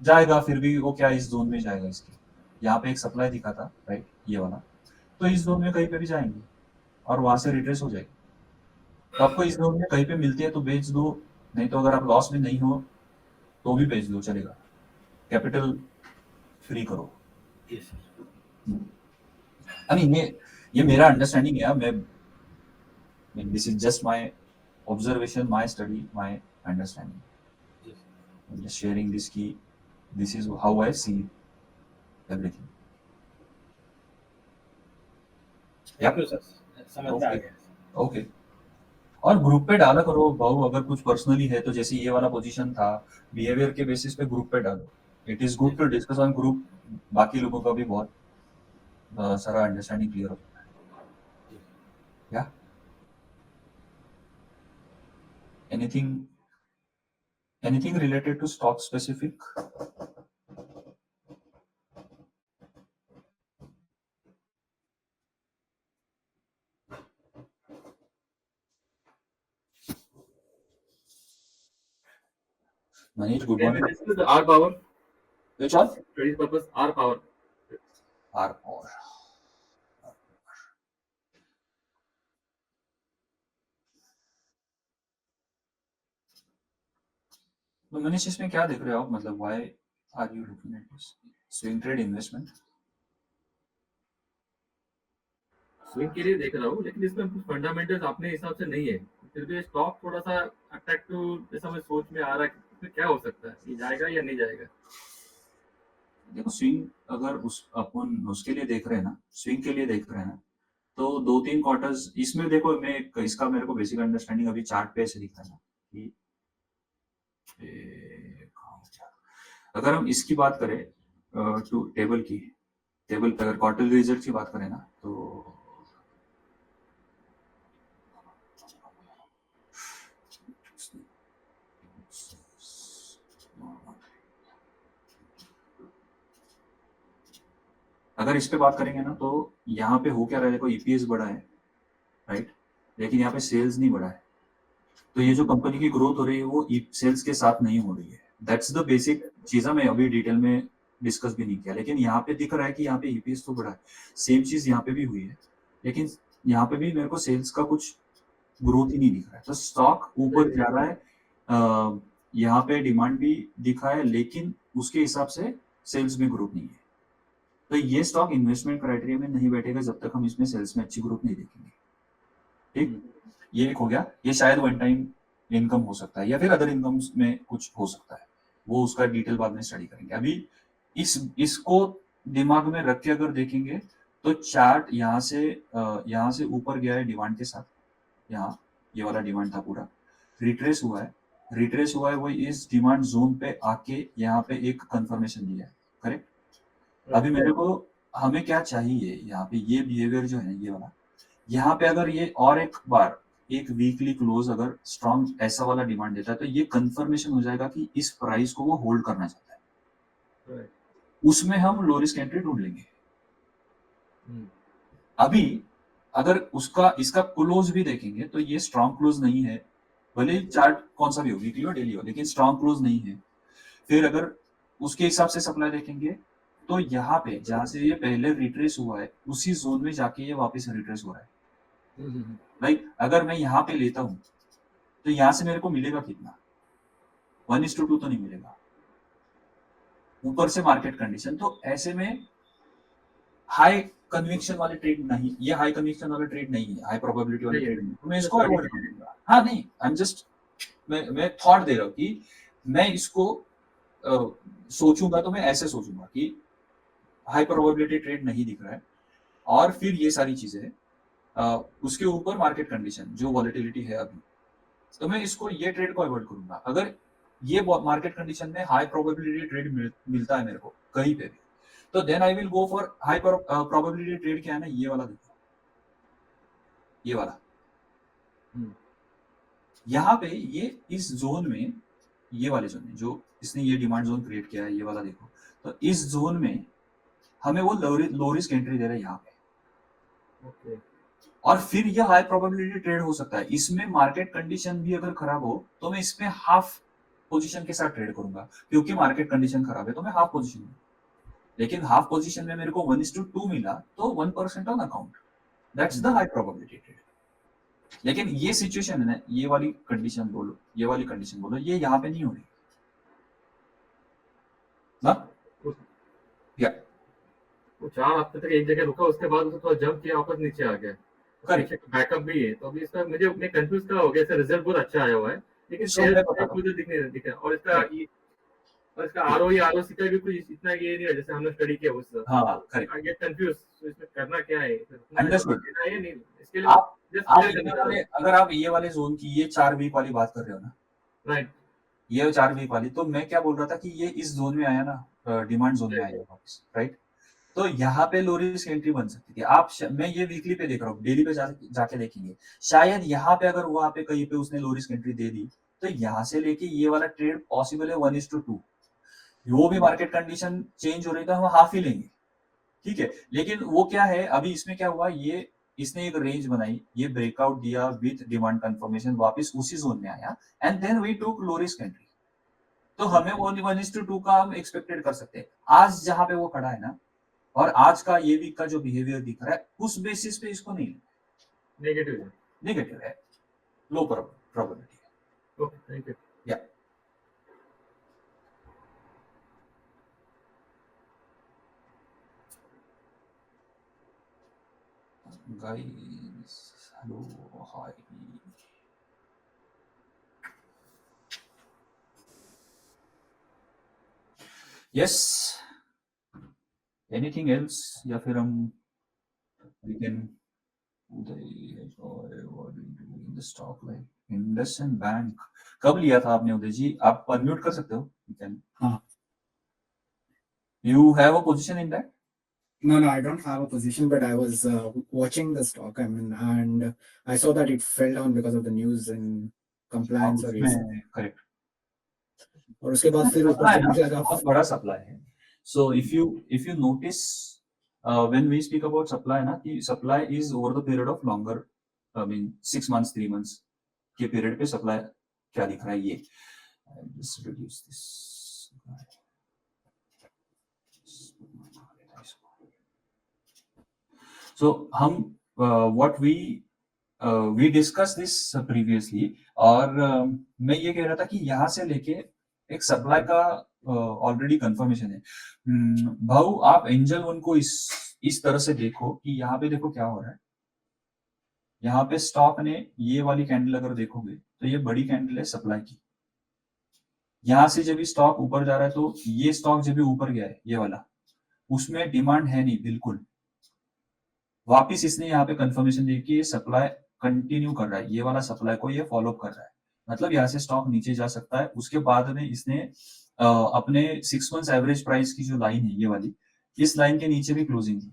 जाएगा फिर भी वो क्या इस जोन में जाएगा. इसके यहाँ पे एक सप्लाई दिखा था, राइट, ये वाला, तो इस जोन में कहीं पे भी जाएंगे और वहां से रिट्रेस हो जाएगी. तो आपको इस जोन में कहीं पे मिलती है तो बेच दो, नहीं तो अगर आप लॉस में नहीं हो तो भी बेच दो, चलेगा. कैपिटल फ्री करो. आई मीन ये मेरा अंडरस्टैंडिंग है. मैं this is just my observation, my study, my understanding. Just sharing this की this is how I see everything. Thank you, sir. समझ में आ ओके गया। ओके। और ग्रुप पे डाला करो भाऊ, अगर कुछ पर्सनली है तो जैसे ये वाला पोजीशन था, बिहेवियर के बेसिस पे ग्रुप पे डालो। It is good to discuss on group, बाकी लोगों का भी बहुत सारा अंडरस्टैंडिंग क्लियर हो जाता है। या anything anything related to stock specific? Manish, good Can we morning. discuss the R power? Which one? Studies purpose R power. R or तो मनीष, इसमें क्या देख रहे हो आप? मतलब why are you looking at this? Swing trade investment? Swing के लिए देख रहा हूँ, लेकिन इसमें कुछ फंडामेंटल्स अपने हिसाब से नहीं है। फिर भी स्टॉक थोड़ा सा अट्रैक्टिव जैसा मैं सोच में आ रहा है कि इसमें क्या हो सकता है, ये जाएगा या नहीं जाएगा। देखो, स्विंग अगर अपन उसके लिए देख रहे हैं ना, स्विंग के लिए देख रहे हैं ना, तो 2-3 क्वार्टर्स इसमें देखो। इसका मेरे को बेसिक अंडरस्टैंडिंग अभी चार्ट पे ऐसे दिखता है ना कि कहाँ हो गया? अगर हम इसकी बात करें टू टेबल पे अगर क्वार्टर रिजल्ट की बात करें ना, तो अगर इस पे बात करेंगे ना, तो यहाँ पे हो क्या रहा है? देखो, ईपीएस बढ़ा है, राइट, लेकिन यहाँ पे सेल्स नहीं बढ़ा है। तो ये जो कंपनी की ग्रोथ हो रही है वो सेल्स के साथ नहीं हो रही है। दैट्स द बेसिक चीज। मैं अभी डिटेल में डिस्कस भी नहीं किया, लेकिन यहाँ पे दिख रहा है कि यहाँ पे ईपीएस तो बढ़ा है। सेम चीज यहाँ पे भी हुई है, लेकिन यहाँ पे भी मेरे को सेल्स का कुछ ग्रोथ ही नहीं दिख रहा है। तो स्टॉक ऊपर जा रहा है, यहाँ पे डिमांड भी दिखा है, लेकिन उसके हिसाब से सेल्स में ग्रोथ नहीं है। तो ये स्टॉक इन्वेस्टमेंट क्राइटेरिया में नहीं बैठेगा जब तक हम इसमें सेल्स में अच्छी ग्रोथ नहीं देखेंगे। ठीक, ये एक हो गया। ये शायद वन टाइम इनकम हो सकता है या फिर अदर इनकम में कुछ हो सकता है, वो उसका डिटेल बाद में स्टडी करेंगे। अभी इसको दिमाग में रख के अगर देखेंगे तो चार्ट यहाँ से ऊपर गया है डिमांड के साथ। यहाँ ये वाला डिमांड था, पूरा रिट्रेस हुआ है। वो इस डिमांड जोन पे आके यहाँ पे एक कंफर्मेशन दिया है, करेक्ट। अभी मेरे को हमें क्या चाहिए यहाँ पे? ये बिहेवियर जो है ये वाला, यहाँ पे अगर ये और एक बार एक वीकली क्लोज अगर स्ट्रॉन्ग ऐसा वाला डिमांड देता है, तो ये कंफर्मेशन हो जाएगा कि इस प्राइस को वो होल्ड करना चाहता है। उसमें हम लो रिस्क एंट्री ढूंढ लेंगे। अभी अगर इसका क्लोज भी देखेंगे तो ये स्ट्रॉन्ग क्लोज नहीं है, भले चार्ट कौन सा भी हो, वीकली हो डेली हो, लेकिन स्ट्रॉन्ग क्लोज नहीं है। फिर अगर उसके हिसाब से सप्लाई देखेंगे तो यहाँ पे जहां से ये पहले रिट्रेस हुआ है उसी जोन में जाके ये वापस रिट्रेस हो रहा है। राइट, अगर मैं यहाँ पे लेता हूं तो यहाँ से मेरे को मिलेगा कितना? 1:2 तो नहीं मिलेगा, ऊपर से मार्केट कंडीशन। तो ऐसे में हाई कन्विक्शन वाले ट्रेड नहीं, ये हाई कन्विक्शन वाला ट्रेड नहीं है, हाई प्रोबेबिलिटी वाला ट्रेड नहीं, तो मैं इसको अवॉइड करूंगा। हाँ नहीं, आई एम जस्ट मैं थॉट दे रहा हूँ कि मैं इसको सोचूंगा तो मैं ऐसे सोचूंगा कि हाई प्रोबेबिलिटी ट्रेड नहीं दिख रहा है, और फिर ये सारी चीजें उसके ऊपर मार्केट कंडीशन जो वॉलेटिलिटी है अभी, तो मैं इसको ये ट्रेड को अवॉइड करूंगा। अगर ये मार्केट कंडीशन में हाई प्रोबेबिलिटी ट्रेड मिलता है मेरे को कहीं पे भी, तो then I will go for high probability trade. क्या है ना, ये वाला देखो, ये वाला यहाँ पे ये इस जोन में, ये वाले जोन में जो इसने ये डिमांड जोन क्रिएट किया है, ये वाला देखो, तो इस जोन में हमें वो लो रिस्क एंट्री दे रहा है यहाँ पे। और फिर ये हाई प्रोबेबिलिटी ट्रेड हो सकता है। इसमें मार्केट कंडीशन भी अगर खराब हो तो मैं इसमें हाफ पोजीशन के साथ ट्रेड करूंगा, क्योंकि मार्केट कंडीशन खराब है तो मैं हाफ पोजीशन में। लेकिन हाफ पोजीशन में मेरे को 1:2 मिला तो 1% on account, that's the high probability trade. लेकिन ये सिचुएशन है ना, ये वाली कंडीशन बोलो, ये यहाँ पे नहीं हो रही ना। या वो 4 हफ्ते तक एक जगह रुका, उसके बाद उसको थोड़ा जंप किया, वापस नीचे आ गया। करेक्ट, बैकअप भी है, तो अभी इसका मैं कंफ्यूज का हो गया। इसका रिजल्ट बहुत अच्छा आया हुआ है, लेकिन So, शेयर मैं बताता हूँ। मुझे दिख नहीं रहा। और इसका और इसका आरओसी का भी कुछ इतना ये नहीं है जैसे हमने स्टडी किया उस हाँ करेक्ट, आई गेट कंफ्यूज, तो इसमें करना क्या है, अंडरस्टूड। देना है या नहीं, इसके लिए आप जस्ट आप क्लियर ये करना वाले, अगर आप ये वाले जोन की ये 4 वीक वाली बात कर रहे हो ना, राइट। ये 4 वीक वाली, तो मैं क्या बोल रहा था कि ये इस जोन में आया ना, डिमांड जोन में आया वापस, राइट? तो यहाँ पे लो रिस्क एंट्री बन सकती थी। मैं ये वीकली पे देख रहा हूँ, डेली पे जाके देखेंगे, शायद यहाँ पे अगर वहां पे कहीं पे उसने लो रिस्क एंट्री दे दी, तो यहाँ से लेके ये वाला ट्रेड पॉसिबल है 1:2। वो भी मार्केट कंडीशन चेंज हो रही है तो हम हाफ ही लेंगे, ठीक है। लेकिन वो क्या है, अभी इसमें क्या हुआ, ये इसने एक रेंज बनाई, ये ब्रेकआउट दिया विथ डिमांड कंफर्मेशन, वापस उसी जोन में आया, and then we took low risk entry. तो हमें 1:2 का हम एक्सपेक्टेड कर सकते हैं। आज जहां पे वो खड़ा है ना, और आज का ये वीक का जो बिहेवियर दिख रहा है, उस बेसिस पे इसको नहीं, नेगेटिव है। नेगेटिव है, लो प्रोबेबिलिटी है। Okay, thank you. Yeah guys, hello, hi. Yes, anything else, या फिर हम वी कैन उदय स्टॉक लाइक इंडसइंड बैंक। कब लिया था आपने उदय जी? आप अनम्यूट कर सकते हो, यू कैन। हाँ। You have a position in that? No, I don't have a position, but I was watching the stock. I mean, and I saw that it fell down because of the news and compliance और ये सब। Correct, और उसके बाद फिर ऊपर से मुझे लगा बहुत बड़ा सप्लाई है। So if you notice, when we speak about supply ना, कि supply is over the period of longer, I mean 6 months 3 months के पीरियड पे सप्लाई क्या दिख रहा है, ये just reduce this. So हम what we discussed this previously, और मैं ये कह रहा था कि यहाँ से लेके एक सप्लाई का ऑलरेडी कंफर्मेशन है। भाऊ, आप एंजल वन को इस तरह से देखो कि यहाँ पे देखो क्या हो रहा है। यहाँ पे स्टॉक ने ये वाली कैंडल अगर देखोगे तो ये बड़ी कैंडल है सप्लाई की। यहाँ से जब भी स्टॉक ऊपर जा रहा है, तो ये स्टॉक जब भी ऊपर गया है ये वाला, उसमें डिमांड है नहीं बिल्कुल। वापिस इसने यहाँ पे कंफर्मेशन दी कि ये सप्लाई कंटिन्यू कर रहा है, ये वाला सप्लाई को ये फॉलो अप कर रहा है, मतलब यहाँ से स्टॉक नीचे जा सकता है। उसके बाद में इसने अपने 6 months एवरेज प्राइस की जो लाइन है ये वाली, इस लाइन के नीचे भी क्लोजिंग दी।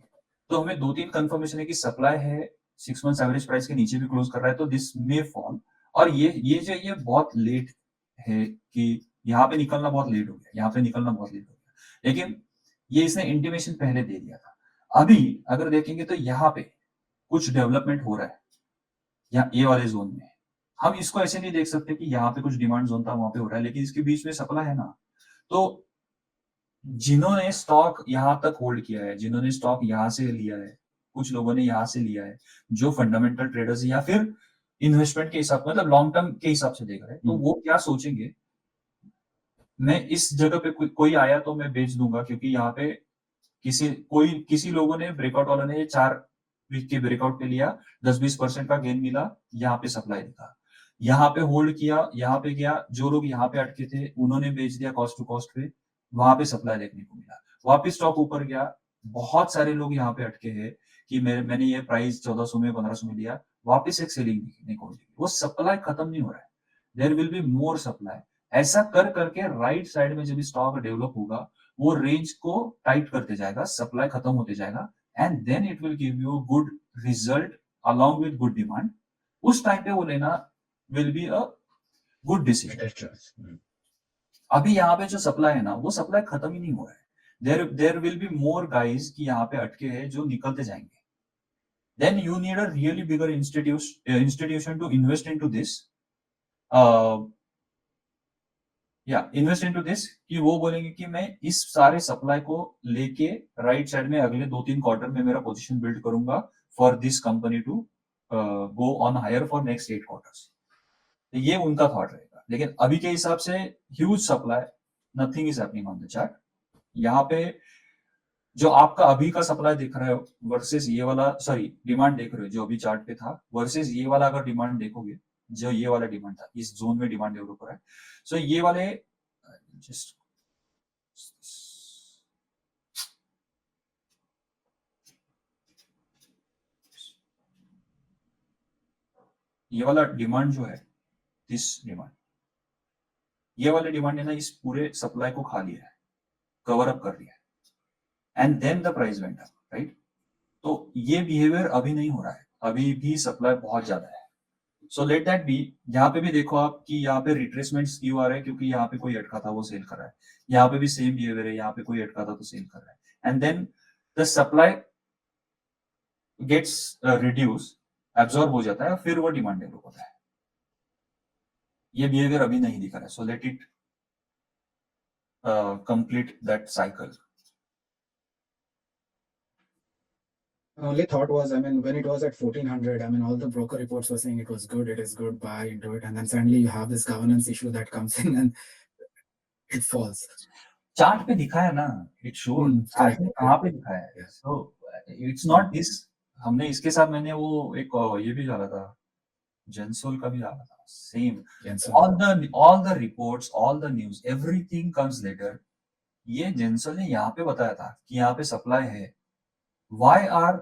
तो हमें 2-3 कंफर्मेशन है कि सप्लाई है 6 months एवरेज प्राइस के नीचे भी क्लोज कर रहा है, तो दिस मे फॉल। और ये बहुत लेट है कि यहाँ पे निकलना बहुत लेट हो गया, यहाँ पे निकलना बहुत लेट हो गया, लेकिन ये इसने इंटीमेशन पहले दे दिया था। अभी अगर देखेंगे तो यहाँ पे कुछ डेवलपमेंट हो रहा है, या ये वाले जोन में। हम इसको ऐसे नहीं देख सकते कि यहाँ पे कुछ डिमांड जोन था वहां पे हो रहा है, लेकिन इसके बीच में सप्लाई है ना। तो जिन्होंने स्टॉक यहाँ तक होल्ड किया है, जिन्होंने स्टॉक यहाँ से लिया है, कुछ लोगों ने यहाँ से लिया है, जो फंडामेंटल ट्रेडर्स या फिर इन्वेस्टमेंट के हिसाब, मतलब लॉन्ग टर्म के हिसाब से देख रहे हैं, तो वो क्या सोचेंगे, मैं इस जगह पे कोई आया तो मैं बेच दूंगा, क्योंकि यहाँ पे किसी लोगों ने, ब्रेकआउट वालों ने 4 वीक के ब्रेकआउट पे लिया, 10-20% का गेन मिला, यहाँ पे सप्लाई दिखा, यहाँ पे होल्ड किया, यहाँ पे गया, जो लोग यहाँ पे अटके थे उन्होंने बेच दिया कॉस्ट टू कॉस्ट पे, वहां पे सप्लाई देखने को मिला, वापिस स्टॉक ऊपर गया। बहुत सारे लोग यहाँ पे अटके हैं कि मैंने ये प्राइस 1400 में 1500 में लिया, वापिस एक सेलिंग दिखने को मिली। वो सप्लाई खत्म नहीं हो रहा है, there will be more supply. ऐसा कर करके राइट साइड में जब स्टॉक डेवलप होगा, वो रेंज को टाइट करते जाएगा, सप्लाई खत्म होते जाएगा, and then it will give you good result along with good demand. उस टाइम पे वो लेना will be a good decision. अभी यहाँ पे जो सप्लाई है ना, वो सप्लाई खत्म ही नहीं हो रहा है। There will be more guys कि यहाँ पे अटके हैं जो निकलते जाएंगे। Then you need a really bigger institution to invest into this, invest into this, कि वो बोलेंगे कि मैं इस सारे सप्लाई को लेके राइट साइड में अगले 2-3 क्वार्टर में मेरा पोजीशन बिल्ड करूंगा for this company to go on higher for next 8 quarters। तो ये उनका थॉट रहेगा। लेकिन अभी के हिसाब से huge supply, nothing is happening on the chart. यहाँ पे जो आपका अभी का सप्लाई देख रहे हो वर्सेस ये वाला, सॉरी डिमांड देख रहे हो जो अभी चार्ट पे था, वर्सेस ये वाला अगर डिमांड देखोगे, जो ये वाला डिमांड था, इस जोन में डिमांड डेवलप हो रहा है। सो ये वाले जस्ट ये वाला डिमांड जो है, दिस डिमांड, ये वाले डिमांड ने ना इस पूरे सप्लाई को खा लिया है, कवर अप कर लिया है, and then the price went up, right? तो ये बिहेवियर अभी नहीं हो रहा है, अभी भी सप्लाई बहुत ज्यादा है. So let that be. यहाँ पे भी देखो आप कि यहाँ पे रिट्रेसमेंट्स क्यों आ रहे हैं, क्योंकि यहाँ पे कोई अटका था वो सेल कर रहा है. यहाँ पे भी सेम बिहेवियर है, यहाँ पे कोई अटका था तो सेल कर रहा है, and then the supply gets reduce, absorb हो जाता है, फिर वो डिमांड डेवलप होता है. ये बिहेवियर अभी नहीं दिखा रहा है. So let it complete that cycle. My only thought was, I mean, when it was at 1400, I mean, all the broker reports were saying it was good, it is good, buy into it, and then suddenly you have this governance issue that comes in and it falls. Chart पे दिखा है ना, it show correct. कहाँ पे दिखा है. Yes. So it's not this. हमने इसके साथ मैंने वो एक ये भी डाला था, जेंसोल का भी डाला था, same. Yes, sir. all the reports, all the news, everything comes later. ये जेंसोल ने यहाँ पे बताया था कि यहाँ पे सप्लाई है. Why are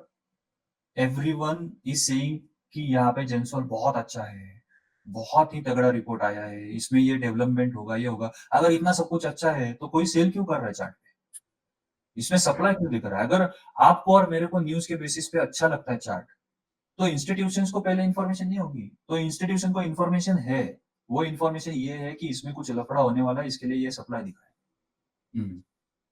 everyone is saying कि यहाँ पे जेंसोल बहुत अच्छा है, बहुत ही तगड़ा रिपोर्ट आया है, इसमें ये डेवलपमेंट होगा, ये होगा. अगर इतना सब कुछ अच्छा है तो कोई सेल क्यों कर रहा है चार्ट पे? इसमें सप्लाई क्यों दिख रहा है? अगर आपको और मेरे को न्यूज के बेसिस पे अच्छा लगता है चार्ट, तो इंस्टीट्यूशंस को पहले इंफॉर्मेशन नहीं होगी. तो इंस्टीट्यूशन को इंफॉर्मेशन है, वो इंफॉर्मेशन ये है कि इसमें कुछ लफड़ा होने वाला है, इसके लिए ये सप्लाई दिखा है.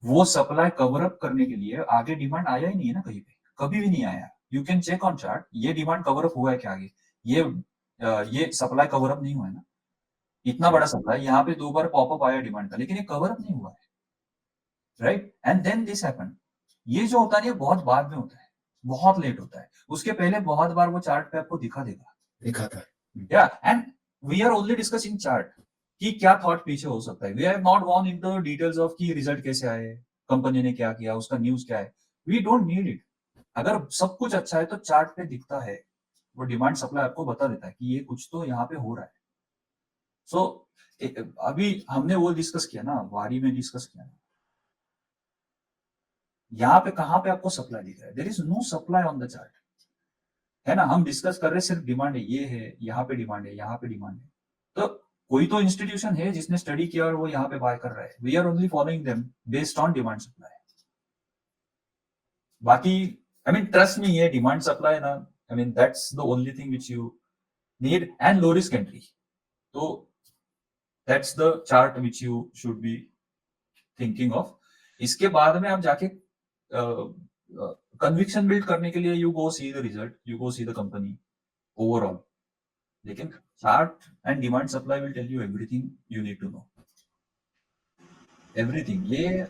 वो सप्लाई कवर अप करने के लिए आगे डिमांड आया ही नहीं है ना, कहीं पे कभी भी नहीं आया. You can check on chart, ये डिमांड कवर अप हुआ है क्या आगे? ये सप्लाई कवर अप नहीं हुआ है ना. इतना बड़ा सप्लाई, यहाँ पे 2 बार पॉपअप आया डिमांड का, लेकिन ये कवर अप नहीं हुआ है, right? And then this happen. ये जो होता है ये बहुत बाद में होता है, बहुत लेट होता है. उसके पहले बहुत बार वो चार्ट पे आपको दिखा देगा. दिखाता है. Yeah and we are only discussing chart कि क्या थॉट पीछे हो सकता है. We have not gone into details of कि रिजल्ट कैसे आए, कंपनी ने क्या किया, उसका न्यूज क्या है. We don't need it. अगर सब कुछ अच्छा है तो चार्ट पे दिखता है, वो डिमांड सप्लाई आपको बता देता है कि ये कुछ तो यहाँ पे हो रहा है. सो अभी हमने वो डिस्कस किया ना, वारी में डिस्कस किया ना, यहाँ पे कहाँ पे आपको सप्लाई दिख रहा है? There is no supply on the chart, है ना. हम डिस्कस कर रहे हैं सिर्फ डिमांड है, ये है, यहाँ पे डिमांड है, यहाँ पे डिमांड है. तो कोई तो इंस्टीट्यूशन है जिसने स्टडी किया और वो यहाँ पे बाय कर रहा है. We are only following them based on demand supply. बाकी आई मीन ट्रस्ट मी, ये डिमांड सप्लाई ना, I mean that's the only thing which you need, and low risk entry. तो that's the chart which you should be thinking of. इसके बाद में आप जाके conviction build करने के लिए you go see the result, you go see the company overall. लेकिन chart and demand supply will tell you everything you need to know, everything. ये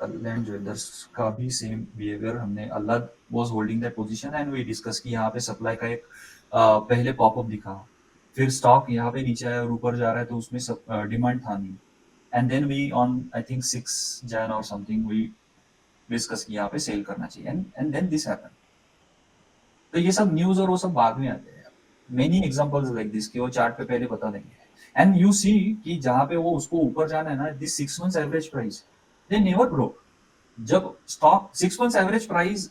लैंड ज्वेलर्स का भी सेम बिहेवियर. हमने अल्लाह was holding that position and we discuss कि यहाँ पे supply का एक पहले पॉपअप दिखा, फिर स्टॉक यहाँ पे नीचे आया और ऊपर जा रहा है, तो उसमें डिमांड था नहीं. And then we on I think 6 Jan और समथिंग वी डिस्कस कि यहाँ पे सेल करना चाहिए, एंड देन दिस हैपन. तो ये सब न्यूज और वो सब बाद में आते हैं. मेनी एग्जांपल्स लाइक दिस कि वो चार्ट पे पहले बता देंगे. एंड यू सी कि जहाँ पे वो उसको ऊपर जाना है ना, this 6 months average price they never broke. जब stock 6 months average price,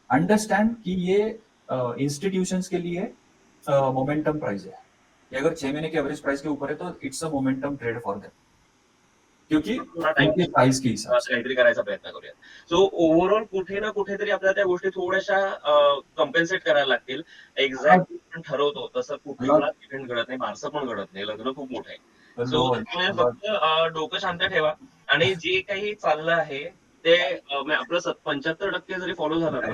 understand कि ये इंस्टीट्यूशंस के लिए मोमेंटम प्राइस है. कि अगर 6 महीने के एवरेज प्राइस के ऊपर है तो it's a momentum trade for them, क्योंकि उनके प्राइस के हिसाब से काहीतरी करायचा प्रयत्न करूया. सो ओव्हरऑल कुठे ना कुठेतरी आपल्याला त्या गोष्टी थोड्याशा कम्पेन्सेट करायला लागतील. एक्झॅक्ट आपण ठरवतो तसं कुठला इव्हेंट घडत नाही, बारसं पण घडत नाही, लग्न खूप मोठं आहे. सो फक्त डोकं शांत ठेवा आणि जे काही चाललं आहे ते आपलं 75% जरी फॉलो झालं ना,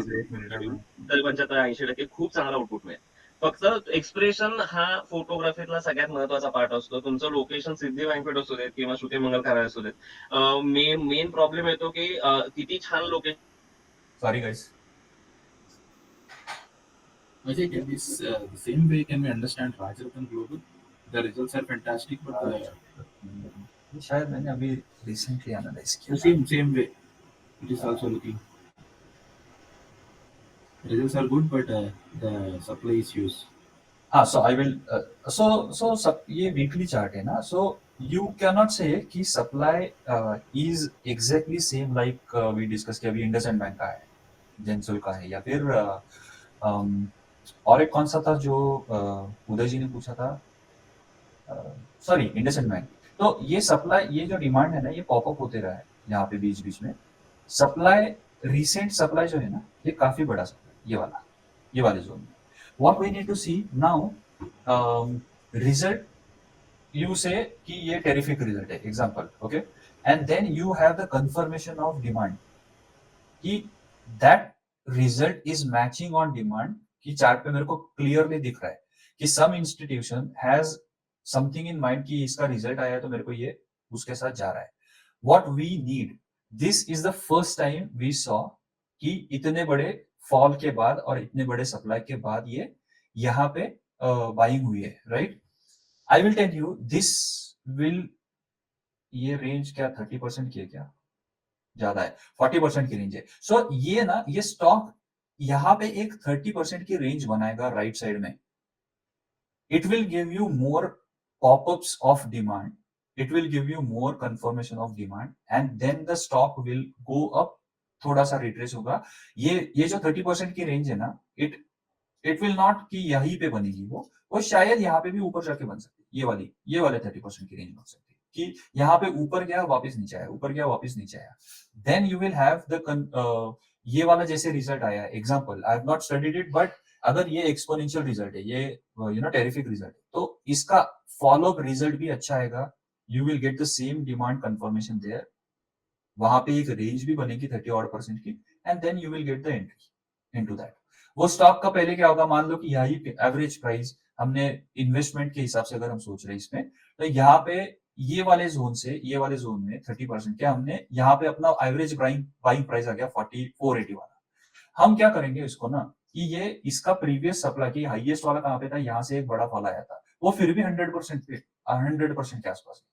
तरी 75-80% खूप चांगला आउटपुट मिळेल. फक्त एक्सप्रेशन हा फोटोग्राफीतला सगळ्यात महत्वाचा पार्ट असतो. तुमचं लोकेशन सिद्धी बँकेट असू देत किंवा श्रुती मंगल कार्यालय असू देत, मेन प्रॉब्लेम येतो की किती छान location. Sorry guys. Ajay, can this the same way can we understand Rajaratan Global? The results are fantastic, but शायद मैंने अभी रिसेंटली एनालाइज किया. the same way it is also looking. Results are good, but the supply issues. हाँ, सो I will सो ये weekly chart है ना. सो you cannot say कि supply is exactly same like we discussed कि अभी इंडसइंड बैंक का है, जेंसुल का है, या फिर और एक कौन सा था जो उदय जी ने पूछा था, सॉरी इंडसइंड बैंक। तो ये सप्लाई, ये जो डिमांड है ना, ये पॉपअप होते रहा है यहाँ पे बीच बीच में। सप्लाई, रिसेंट सप्लाई जो है ना, ये काफी बड़ा सप्लाई, ये वाले जोन में। What we need to see now, result you say कि ये terrific result है, example, okay, and then you have the confirmation of demand कि that result is matching on demand, कि चार्ट पे मेरे को क्लियरली दिख रहा है कि some institution has something in mind कि इसका रिजल्ट आया है तो मेरे को ये उसके साथ जा रहा है। what we need, this is the first time we saw कि इतने बड़े फॉल के बाद और इतने बड़े सप्लाई के बाद ये यहाँ पे बाइंग हुई है, right. I will tell you this will, ये रेंज क्या 30% की है, क्या ज्यादा है, 40% की रेंज है। सो ये ना, ये स्टॉक यहाँ पे एक 30% की रेंज बनाएगा राइट साइड में। It will give you more popups of demand, it will give you more confirmation of demand, and then the stock will go up, थोड़ा सा रिट्रेस होगा। ये जो 30% की रेंज है ना, इट विल नॉट कि यहीं पे बनेगी, वो शायद यहाँ पे भी ऊपर जाके बन सकती है। ये वाले 30% की रेंज बन सकती है कि यहाँ पे ऊपर गया वापस नीचे आया, ऊपर गया वापस नीचे आया। Then you will have the ये वाला जैसे रिजल्ट आया, example, I have not studied it, but अगर ये एक्सपोनेंशियल रिजल्ट है, ये टेरिफिक रिजल्ट है, तो इसका फॉलो अप रिजल्ट भी अच्छा आएगा। You will get the same demand confirmation there, वहां पे एक रेंज भी बनेगी 30% की, and then you will get the entry into that. वो स्टॉक का पहले क्या होगा, मान लो कि यही एवरेज प्राइस हमने इन्वेस्टमेंट के हिसाब से अगर हम सोच रहे हैं इसमें, तो यहाँ पे ये वाले जोन से ये वाले जोन में 30% के हमने यहाँ पे अपना एवरेज बाइंग प्राइस आ गया 4,480 वाला। हम क्या करेंगे इसको ना, कि ये इसका प्रीवियस सप्लाई की हाईएस्ट वाला कहाँ पे था, यहाँ से एक बड़ा फॉल आया था, वो फिर भी 100% के आसपास।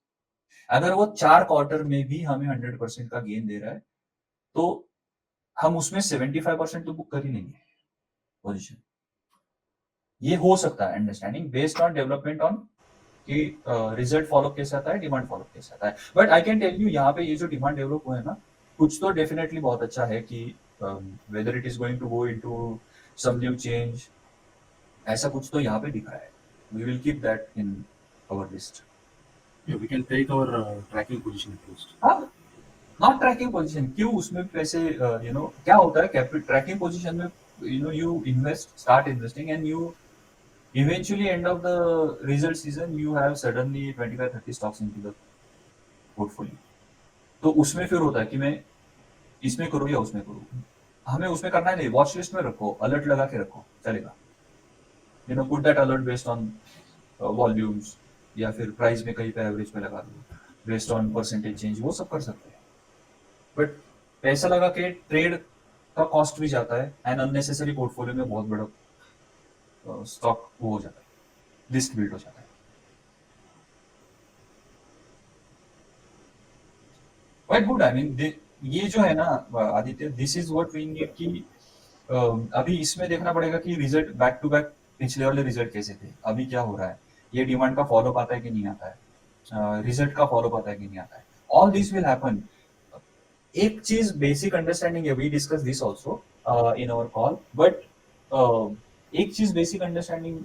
अगर वो 4 क्वार्टर में भी हमें 100% का गेन दे रहा है, तो हम उसमें 75% तो बुक कर ही लेंगे पोजीशन। ये हो सकता है understanding based on development on कि रिजल्ट फॉलो कैसे आता है, डिमांड फॉलो कैसे आता है। But I can tell you, यहाँ पे ये जो डिमांड डेवलप हुआ है ना, कुछ तो डेफिनेटली बहुत अच्छा है कि whether it is going to go into some new change, ऐसा कुछ तो यहाँ पे दिख रहा है। We will keep that in our list. Yeah, we can take our tracking position at least. हाँ, नॉट ट्रैकिंग पोजीशन, क्यों उसमें पैसे, क्या होता है कैपिटल ट्रैकिंग पोजीशन में, you start investing and you eventually end of the result season you have suddenly 25-30 stocks into the portfolio। तो उसमें फिर होता है कि मैं इसमें करूँ या उसमें करूँ, हमें उसमें करना है नहीं, वॉच लिस्ट में रखो, अलर्ट लगा के रखो, चलेगा। Put that alert based on volumes, या फिर प्राइस में कहीं पे एवरेज पे लगा दो बेस्ड ऑन परसेंटेज चेंज, वो सब कर सकते हैं। बट पैसा लगा के ट्रेड का कॉस्ट भी जाता है, एंड अननेसेसरी पोर्टफोलियो में बहुत बड़ा स्टॉक वो हो जाता है, लिस्ट बिल्ड हो जाता है। क्वाइट गुड, आई मीन ये जो है ना Aditya, this is what we need कि अभी इसमें देखना पड़ेगा कि रिजल्ट बैक टू बैक पिछले वाले रिजल्ट कैसे थे, अभी क्या हो रहा है, ये डिमांड का फॉलो आता है कि नहीं आता है, रिजल्ट का फॉलो आता है कि नहीं आता है, ऑल दिस विल हैपन। एक चीज बेसिक अंडरस्टैंडिंग है, we discuss this also in our call, but एक चीज बेसिक अंडरस्टैंडिंग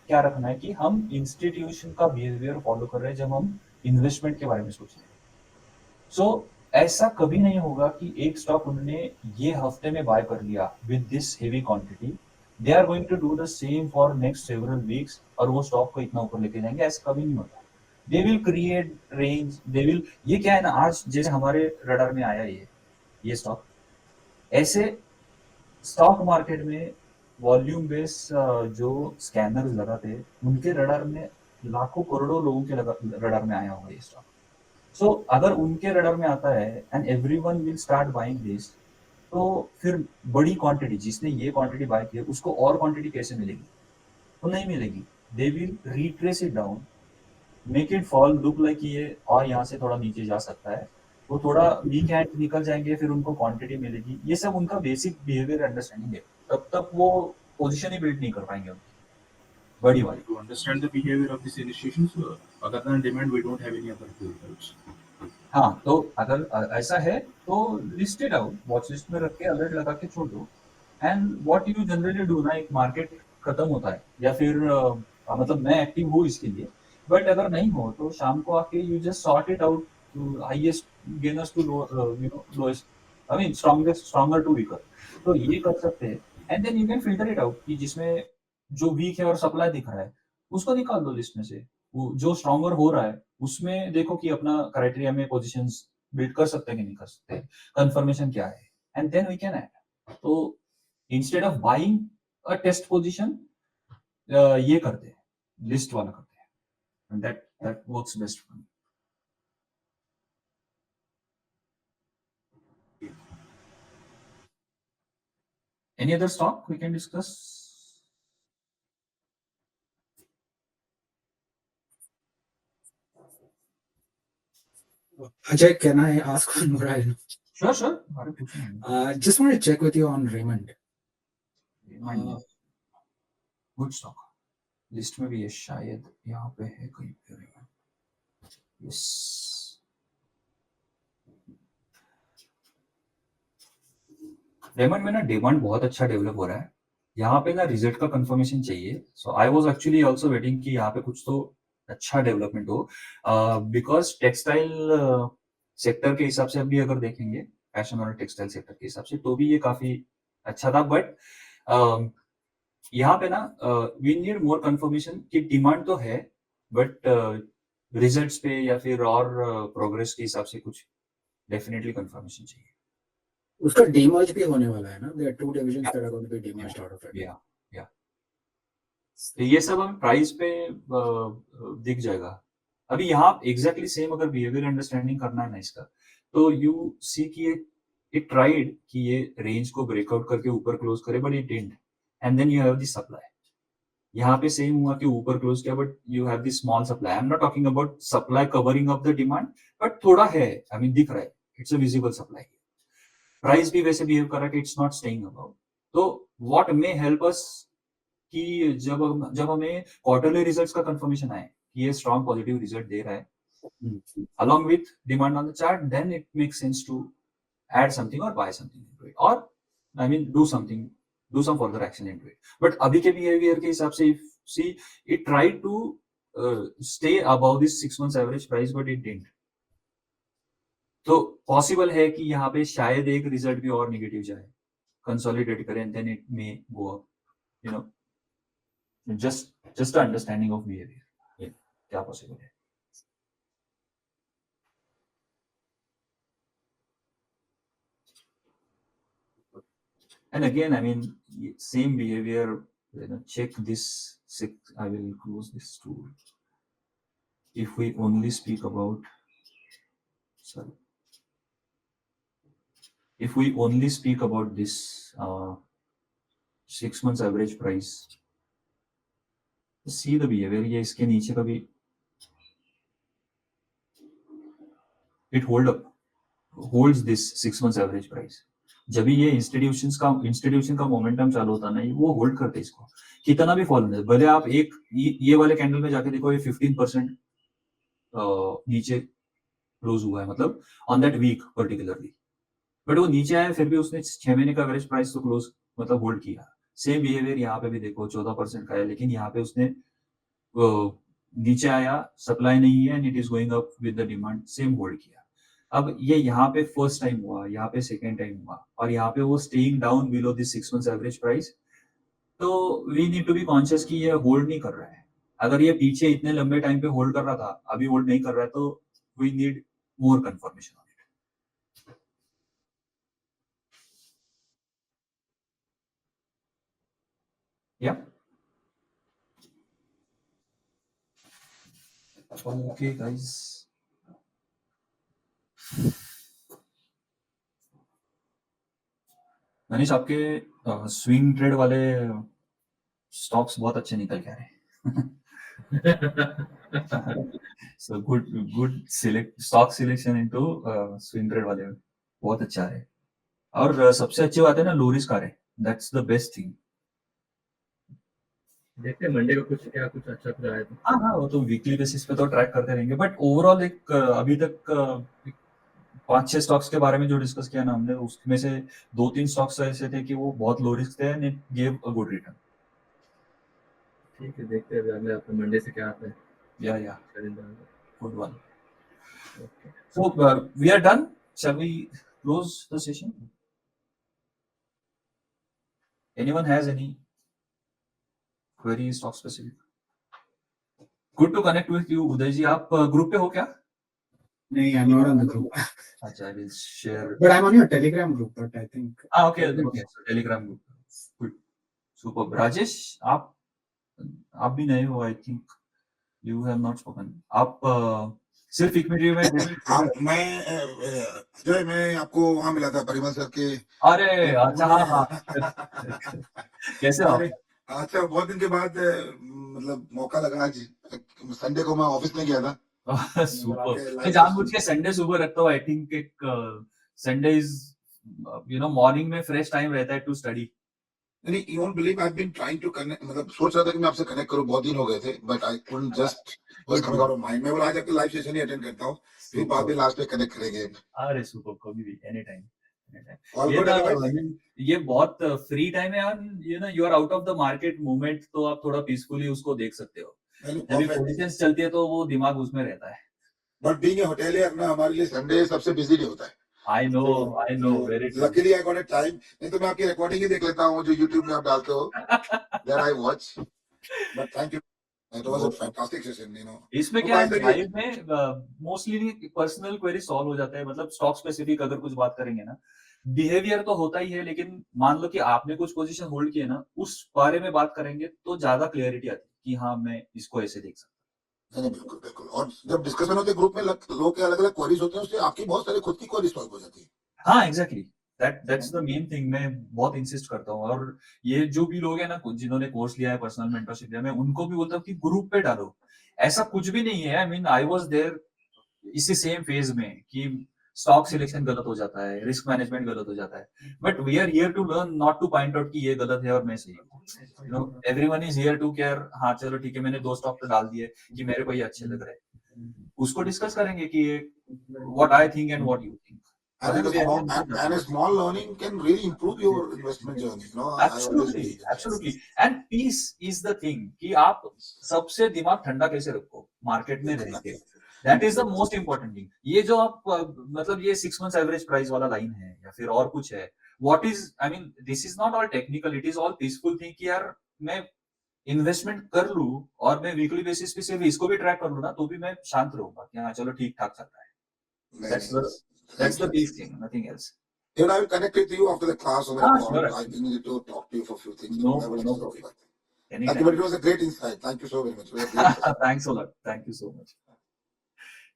क्या रखना है कि हम इंस्टीट्यूशन का बिहेवियर फॉलो कर रहे हैं जब हम इन्वेस्टमेंट के बारे में सोच रहे हैं। सो ऐसा कभी नहीं होगा कि एक स्टॉक उन्होंने ये हफ्ते में बाय कर लिया with this heavy quantity, they are going to do the same for next several weeks और वो स्टॉक को इतना ऊपर लेके जाएंगे, ऐसा कभी नहीं होता। They will create range, they will, ये क्या है ना, आज जैसे हमारे रडार में आया ये स्टॉक, ऐसे स्टॉक मार्केट में वॉल्यूम बेस जो स्कैनर लगाते उनके रडार में लाखों करोड़ों लोगों के रडार में आया होगा ये स्टॉक। सो अगर उनके रडार में आता है and everyone will start buying this, तो फिर बड़ी क्वांटिटी, जिसने ये क्वांटिटी बाय की है उसको और क्वांटिटी कैसे मिलेगी, तो नहीं मिलेगी। They will retrace it down, make it fall, look like ये और यहाँ से थोड़ा नीचे जा सकता है, वो थोड़ा वीक हैंड निकल जाएंगे, फिर उनको क्वांटिटी मिलेगी। ये सब उनका बेसिक बिहेवियर अंडरस्टैंडिंग है, तब तक वो पोजीशन ही बिल्ड नहीं कर पाएंगे उनकी। बड़ी वाली। To understand the behavior of these institutions, other than demand, we don't have any other tools. हाँ, तो अगर ऐसा है तो list it out, watch list में रख के अलर्ट लगा के छोड़ दो। And what you generally do ना, एक मार्केट खत्म होता है या फिर मतलब मैं एक्टिव हूँ इसके लिए, बट अगर नहीं हो तो शाम को आके you just sort it out, highest gainers to lowest, I mean stronger to weaker, तो ये कर सकते हैं। And then you can filter it out कि जिसमें जो वीक है और सप्लाई दिख रहा है उसको निकाल दो लिस्ट में से, वो जो स्ट्रॉन्गर हो रहा है उसमें देखो कि अपना क्राइटेरिया में पोजीशंस बिल्ड कर सकते हैं कि नहीं कर सकते, कंफर्मेशन क्या है, and then we can add. तो instead of buying a test position ये करते हैं, लिस्ट वाला करते हैं, and that works best for me. Any other stock we can discuss? Ajay, can I ask one more item? Sure, sure. अरे पूछो ना। Just want to check with you on Raymond. Good stock list में भी है, शायद यहाँ पे है कहीं पे। यस, रेमंड में ना डिमांड बहुत अच्छा डेवलप हो रहा है, यहाँ पे ना रिजल्ट का कंफर्मेशन चाहिए। So I was actually also waiting कि यहाँ पे कुछ तो अच्छा डेवलपमेंट हो, बिकॉज टेक्सटाइल सेक्टर के हिसाब से अभी अगर देखेंगे, फैशन और टेक्सटाइल सेक्टर के हिसाब से तो भी ये काफी अच्छा था, बट यहाँ पे ना वी नीड मोर कंफर्मेशन कि डिमांड तो है, बट रिजल्ट्स पे या फिर और प्रोग्रेस के हिसाब से कुछ डेफिनेटली कंफर्मेशन चाहिए। उसका डीमर्ज भी होने वाला है ना, there are 2 divisions that are going to be demerged out of it. या तो ये सब हमें प्राइस पे दिख जाएगा। अभी यहाँ एग्जैक्टली सेम अगर बिहेवियर अंडरस्टैंडिंग करना है ना इसका, तो यू सी कि इट ट्राइड कि ये रेंज को ब्रेकआउट करके ऊपर क्लोज करे, but it didn't, and then you have the supply. यहाँ पे सेम हुआ कि ऊपर क्लोज किया, but you have the small supply. I am not talking about supply covering up the demand, but थोड़ा है, आई मीन दिख रहा है, it's a visible supply. Price भी वैसे बिहेव कर रहा है कि इट्स नॉट स्टेइंग अबाउट। तो व्हाट मे हेल्प अस कि जब हमें क्वार्टरली रिजल्ट्स का कंफर्मेशन आए कि ये स्ट्रॉन्ग पॉजिटिव रिजल्ट दे रहा है along with demand on the chart, then it makes sense to add something or buy something into it, or I mean do some further action into it. But अभी के behavior के हिसाब से see it tried to stay above this 6 months average price, but it didn't. तो possible है कि यहाँ पे शायद एक रिजल्ट भी और नेगेटिव जाए, कंसोलिडेट करें, then it may go up, you know, just understanding of behaviour क्या पॉसिबल है। And again, I mean, same behavior, you know, check this I will close this tool. If we only speak about, sorry, if we only speak about this 6 months average price, see the behavior, ये इसके नीचे का भी it holds this 6 months average price। जब भी ये institution का momentum चालू होता है ना, वो होल्ड करते इसको, कितना भी फॉल हो, भले आप एक ये वाले कैंडल में जाके देखो, ये 15% नीचे क्लोज हुआ है, मतलब on that week particularly, but वो नीचे आया, फिर भी उसने 6 महीने का एवरेज प्राइस तो क्लोज मतलब होल्ड किया। सेम बिहेवियर यहाँ पे भी देखो, 14% का है, लेकिन यहाँ पे उसने नीचे आया, सप्लाई नहीं है, and it is going up with the demand, same hold किया। अब ये यहाँ पे फर्स्ट टाइम हुआ, यहाँ पे सेकेंड टाइम हुआ, और यहाँ पे वो staying down below this 6 months average price. तो we need to be conscious कि ये होल्ड नहीं कर रहा है। अगर ये पीछे इतने लंबे टाइम पे होल्ड कर रहा था, अभी होल्ड नहीं कर रहा है, तो we need more confirmation on it. Yeah okay guys, Manish आपके स्विंग ट्रेड वाले स्टॉक्स बहुत अच्छे निकल के आ रहे हैं। So good stock selection into swing trade वाले बहुत अच्छा है, और सबसे अच्छी बात है ना, लो रिस्क आ रहे, दैट्स द बेस्ट थिंग। देखते हैं मंडे को कुछ अच्छा कुछ आया तो। हाँ हाँ, वो तो वीकली बेसिस पे तो ट्रैक करते रहेंगे, बट ओवरऑल एक अभी तक 5-6 स्टॉक्स के बारे में जो डिस्कस किया ना हमने, उसमें से 2-3 स्टॉक्स ऐसे थे कि वो बहुत लो रिस्क थे and it gave a good return. ठीक है, देखते हैं अभी अगले हफ्ते मंडे से क्या आता है। या खरीदार। Good one. Okay. So we are done. Shall we close the session? Anyone has any query stock specific? Good to connect with you, Uday ji. आप ग्रुप पे हो क्या? No, I'm not on the group. अच्छा, I will share. But I'm on your Telegram group, but I think Okay. So Telegram group. Good. Super. Rajesh, आप भी नए हो, I think you have not spoken. आप सिर्फ equity में हाँ, मैं आपको वहाँ मिला था परिमल सर के। अरे अच्छा, हाँ. कैसे हो आप? अच्छा, बहुत दिन के बाद मतलब मौका लगा आज। संडे को मैं ऑफिस में गया था। सुपर. मैं जानबूझ के संडे सुबह रखता हूँ. आई थिंक एक संडे इज मॉर्निंग में फ्रेश टाइम रहता है टू स्टडी. नहीं, you won't believe I have been trying to connect, मतलब सोच रहा था कि मैं आपसे कनेक्ट करूं, बहुत दिन हो गए थे, but I couldn't just was coming out of mind. मैं बोला आज आपके लाइव सेशन ही अटेंड करता हूं, फिर बाद में लास्ट पे कनेक्ट करेंगे। अरे सुपर, कभी भी, any time. All good otherwise. ये बहुत फ्री टाइम है यार. You are out of the market movement, तो आप थोड़ा पीसफुली उसको देख सकते हो. जब पोजीशंस चलती है तो वो दिमाग उसमें रहता है. बट बीइंग ए होटेलियर ना, हमारे लिए संडे सबसे बिजी डे होता है। I know very true. Luckily I got a time, नहीं तो मैं आपकी रिकॉर्डिंग ही देख लेता हूँ जो YouTube में आप डालते हो, that I watch. But thank you, it was a fantastic session, you know. इसमें क्या है, लाइव में मोस्टली पर्सनल क्वेरी सॉल्व हो जाता है. मतलब स्टॉक स्पेसिफिक अगर कुछ बात करेंगे ना, बिहेवियर तो होता ही है, लेकिन मान लो कि आपने कुछ पोजीशन होल्ड की है ना, उस बारे में बात करेंगे तो ज्यादा क्लियरिटी आती है कि हाँ, मैं इसको ऐसे देख सकता नहीं, बिल्कुल बिल्कुल। और जब डिस्कशन होते हैं ग्रुप में, लोग के अलग अलग क्वेरीज होते हैं, उससे आपकी बहुत सारी खुद की क्वेरी सॉल्व हो जाती है। हूँ. हाँ, exactly. That's the main thing. मैं बहुत इंसिस्ट करता हूँ. और ये जो भी लोग हैं ना, जिन्होंने कोर्स लिया है, पर्सनल मेंटरशिप लिया है, मैं उनको भी बोलता हूँ कि ग्रुप पे डालो. ऐसा कुछ भी नहीं है. I mean I was there इसी सेम फेज में कि स्टॉक सिलेक्शन गलत हो जाता है, रिस्क मैनेजमेंट गलत हो जाता है, but we are here to learn, not to point out कि ये गलत है और मैं सही हूँ. Everyone is here to care. हाँ चलो ठीक है, मैंने 2 स्टॉक तो डाल दिए कि मेरे को ये अच्छे लग रहे हैं, उसको डिस्कस करेंगे कि ये what I think and what you think. And a small learning can really improve your investment journey, you know. Absolutely. And peace is the thing कि आप सबसे दिमाग ठंडा कैसे रखो मार्केट में रह के. That is the most important thing. ये जो आप मतलब ये 6 months एवरेज प्राइस वाला लाइन है या फिर और कुछ है, what is, I mean, this is not all technical, it is all peaceful thing कि यार मैं इन्वेस्टमेंट कर लूं और मैं वीकली बेसिस पे सिर्फ इसको भी ट्रैक कर लूं ना, तो भी मैं शांत रहूंगा कि हाँ चलो ठीक ठाक चल रहा है. That's the big thing, nothing else. Then I will connect with you after the class or the call. Sure. I need to talk to you for a few things. No problem. problem. Thank you, but it was a great insight. Thank you so very much. It was a great session. Thanks a lot. Thank you so much.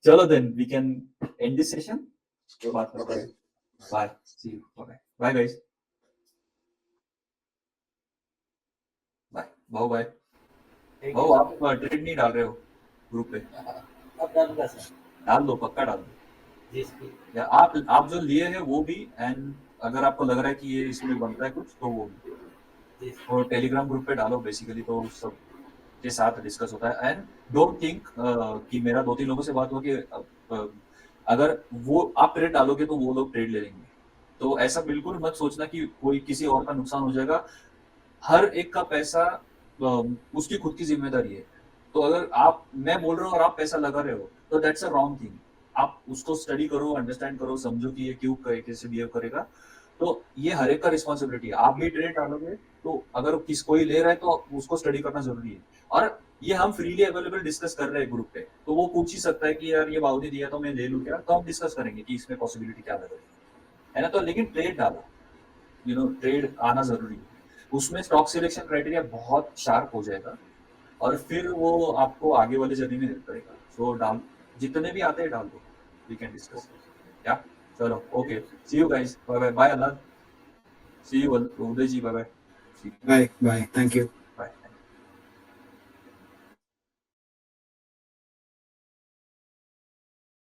Chalo then, we can end this session. Bye-bye. Bye. See you. Bye-bye. Bye guys. Bye. Bye bye. भाऊ आप trade नहीं डाल रहे हो group पे? अब डालूंगा sir. डाल दो, पक्का डाल दो. या आप जो लिए हैं वो भी, एंड अगर आपको लग रहा है कि ये इसमें बनता है कुछ तो वो भी. और टेलीग्राम ग्रुप पे डालो बेसिकली, तो सब के साथ डिस्कस होता है. एंड डोंट थिंक कि मेरा 2-3 लोगों से बात हो कि अगर वो आप ट्रेड डालोगे तो वो लोग ट्रेड ले लेंगे, तो ऐसा बिल्कुल मत सोचना कि कोई किसी और का नुकसान हो जाएगा. हर एक का पैसा उसकी खुद की जिम्मेदारी है. तो अगर मैं बोल रहा हूँ और आप पैसा लगा रहे हो तो दैट्स अ रॉन्ग थिंग. आप उसको स्टडी करो, अंडरस्टैंड करो, समझो कि ये क्यों कैसे बिहेव करेगा. तो ये हर एक का रिस्पॉन्सिबिलिटी है. आप भी ट्रेड डालोगे तो अगर कोई ले रहा है तो उसको स्टडी करना जरूरी है. और ये हम फ्रीली अवेलेबल डिस्कस कर रहे हैं ग्रुप पे, तो वो पूछ ही सकता है कि यार ये बाउदी दिया तो मैं ले लूं क्या, तो हम डिस्कस करेंगे कि इसमें पॉसिबिलिटी क्या लग रही है ना. तो लेकिन ट्रेड डालो, ट्रेड आना जरूरी है. उसमें स्टॉक सिलेक्शन क्राइटेरिया बहुत शार्प हो जाएगा और फिर वो आपको आगे वाले जर्नी में हेल्प करेगा. सो डाल, जितने भी आते हैं डाल दो. We can discuss. Yeah. चलो, okay. See you guys. Bye bye. Bye Allah. See you, Uday ji. Bye bye. Bye. Thank you.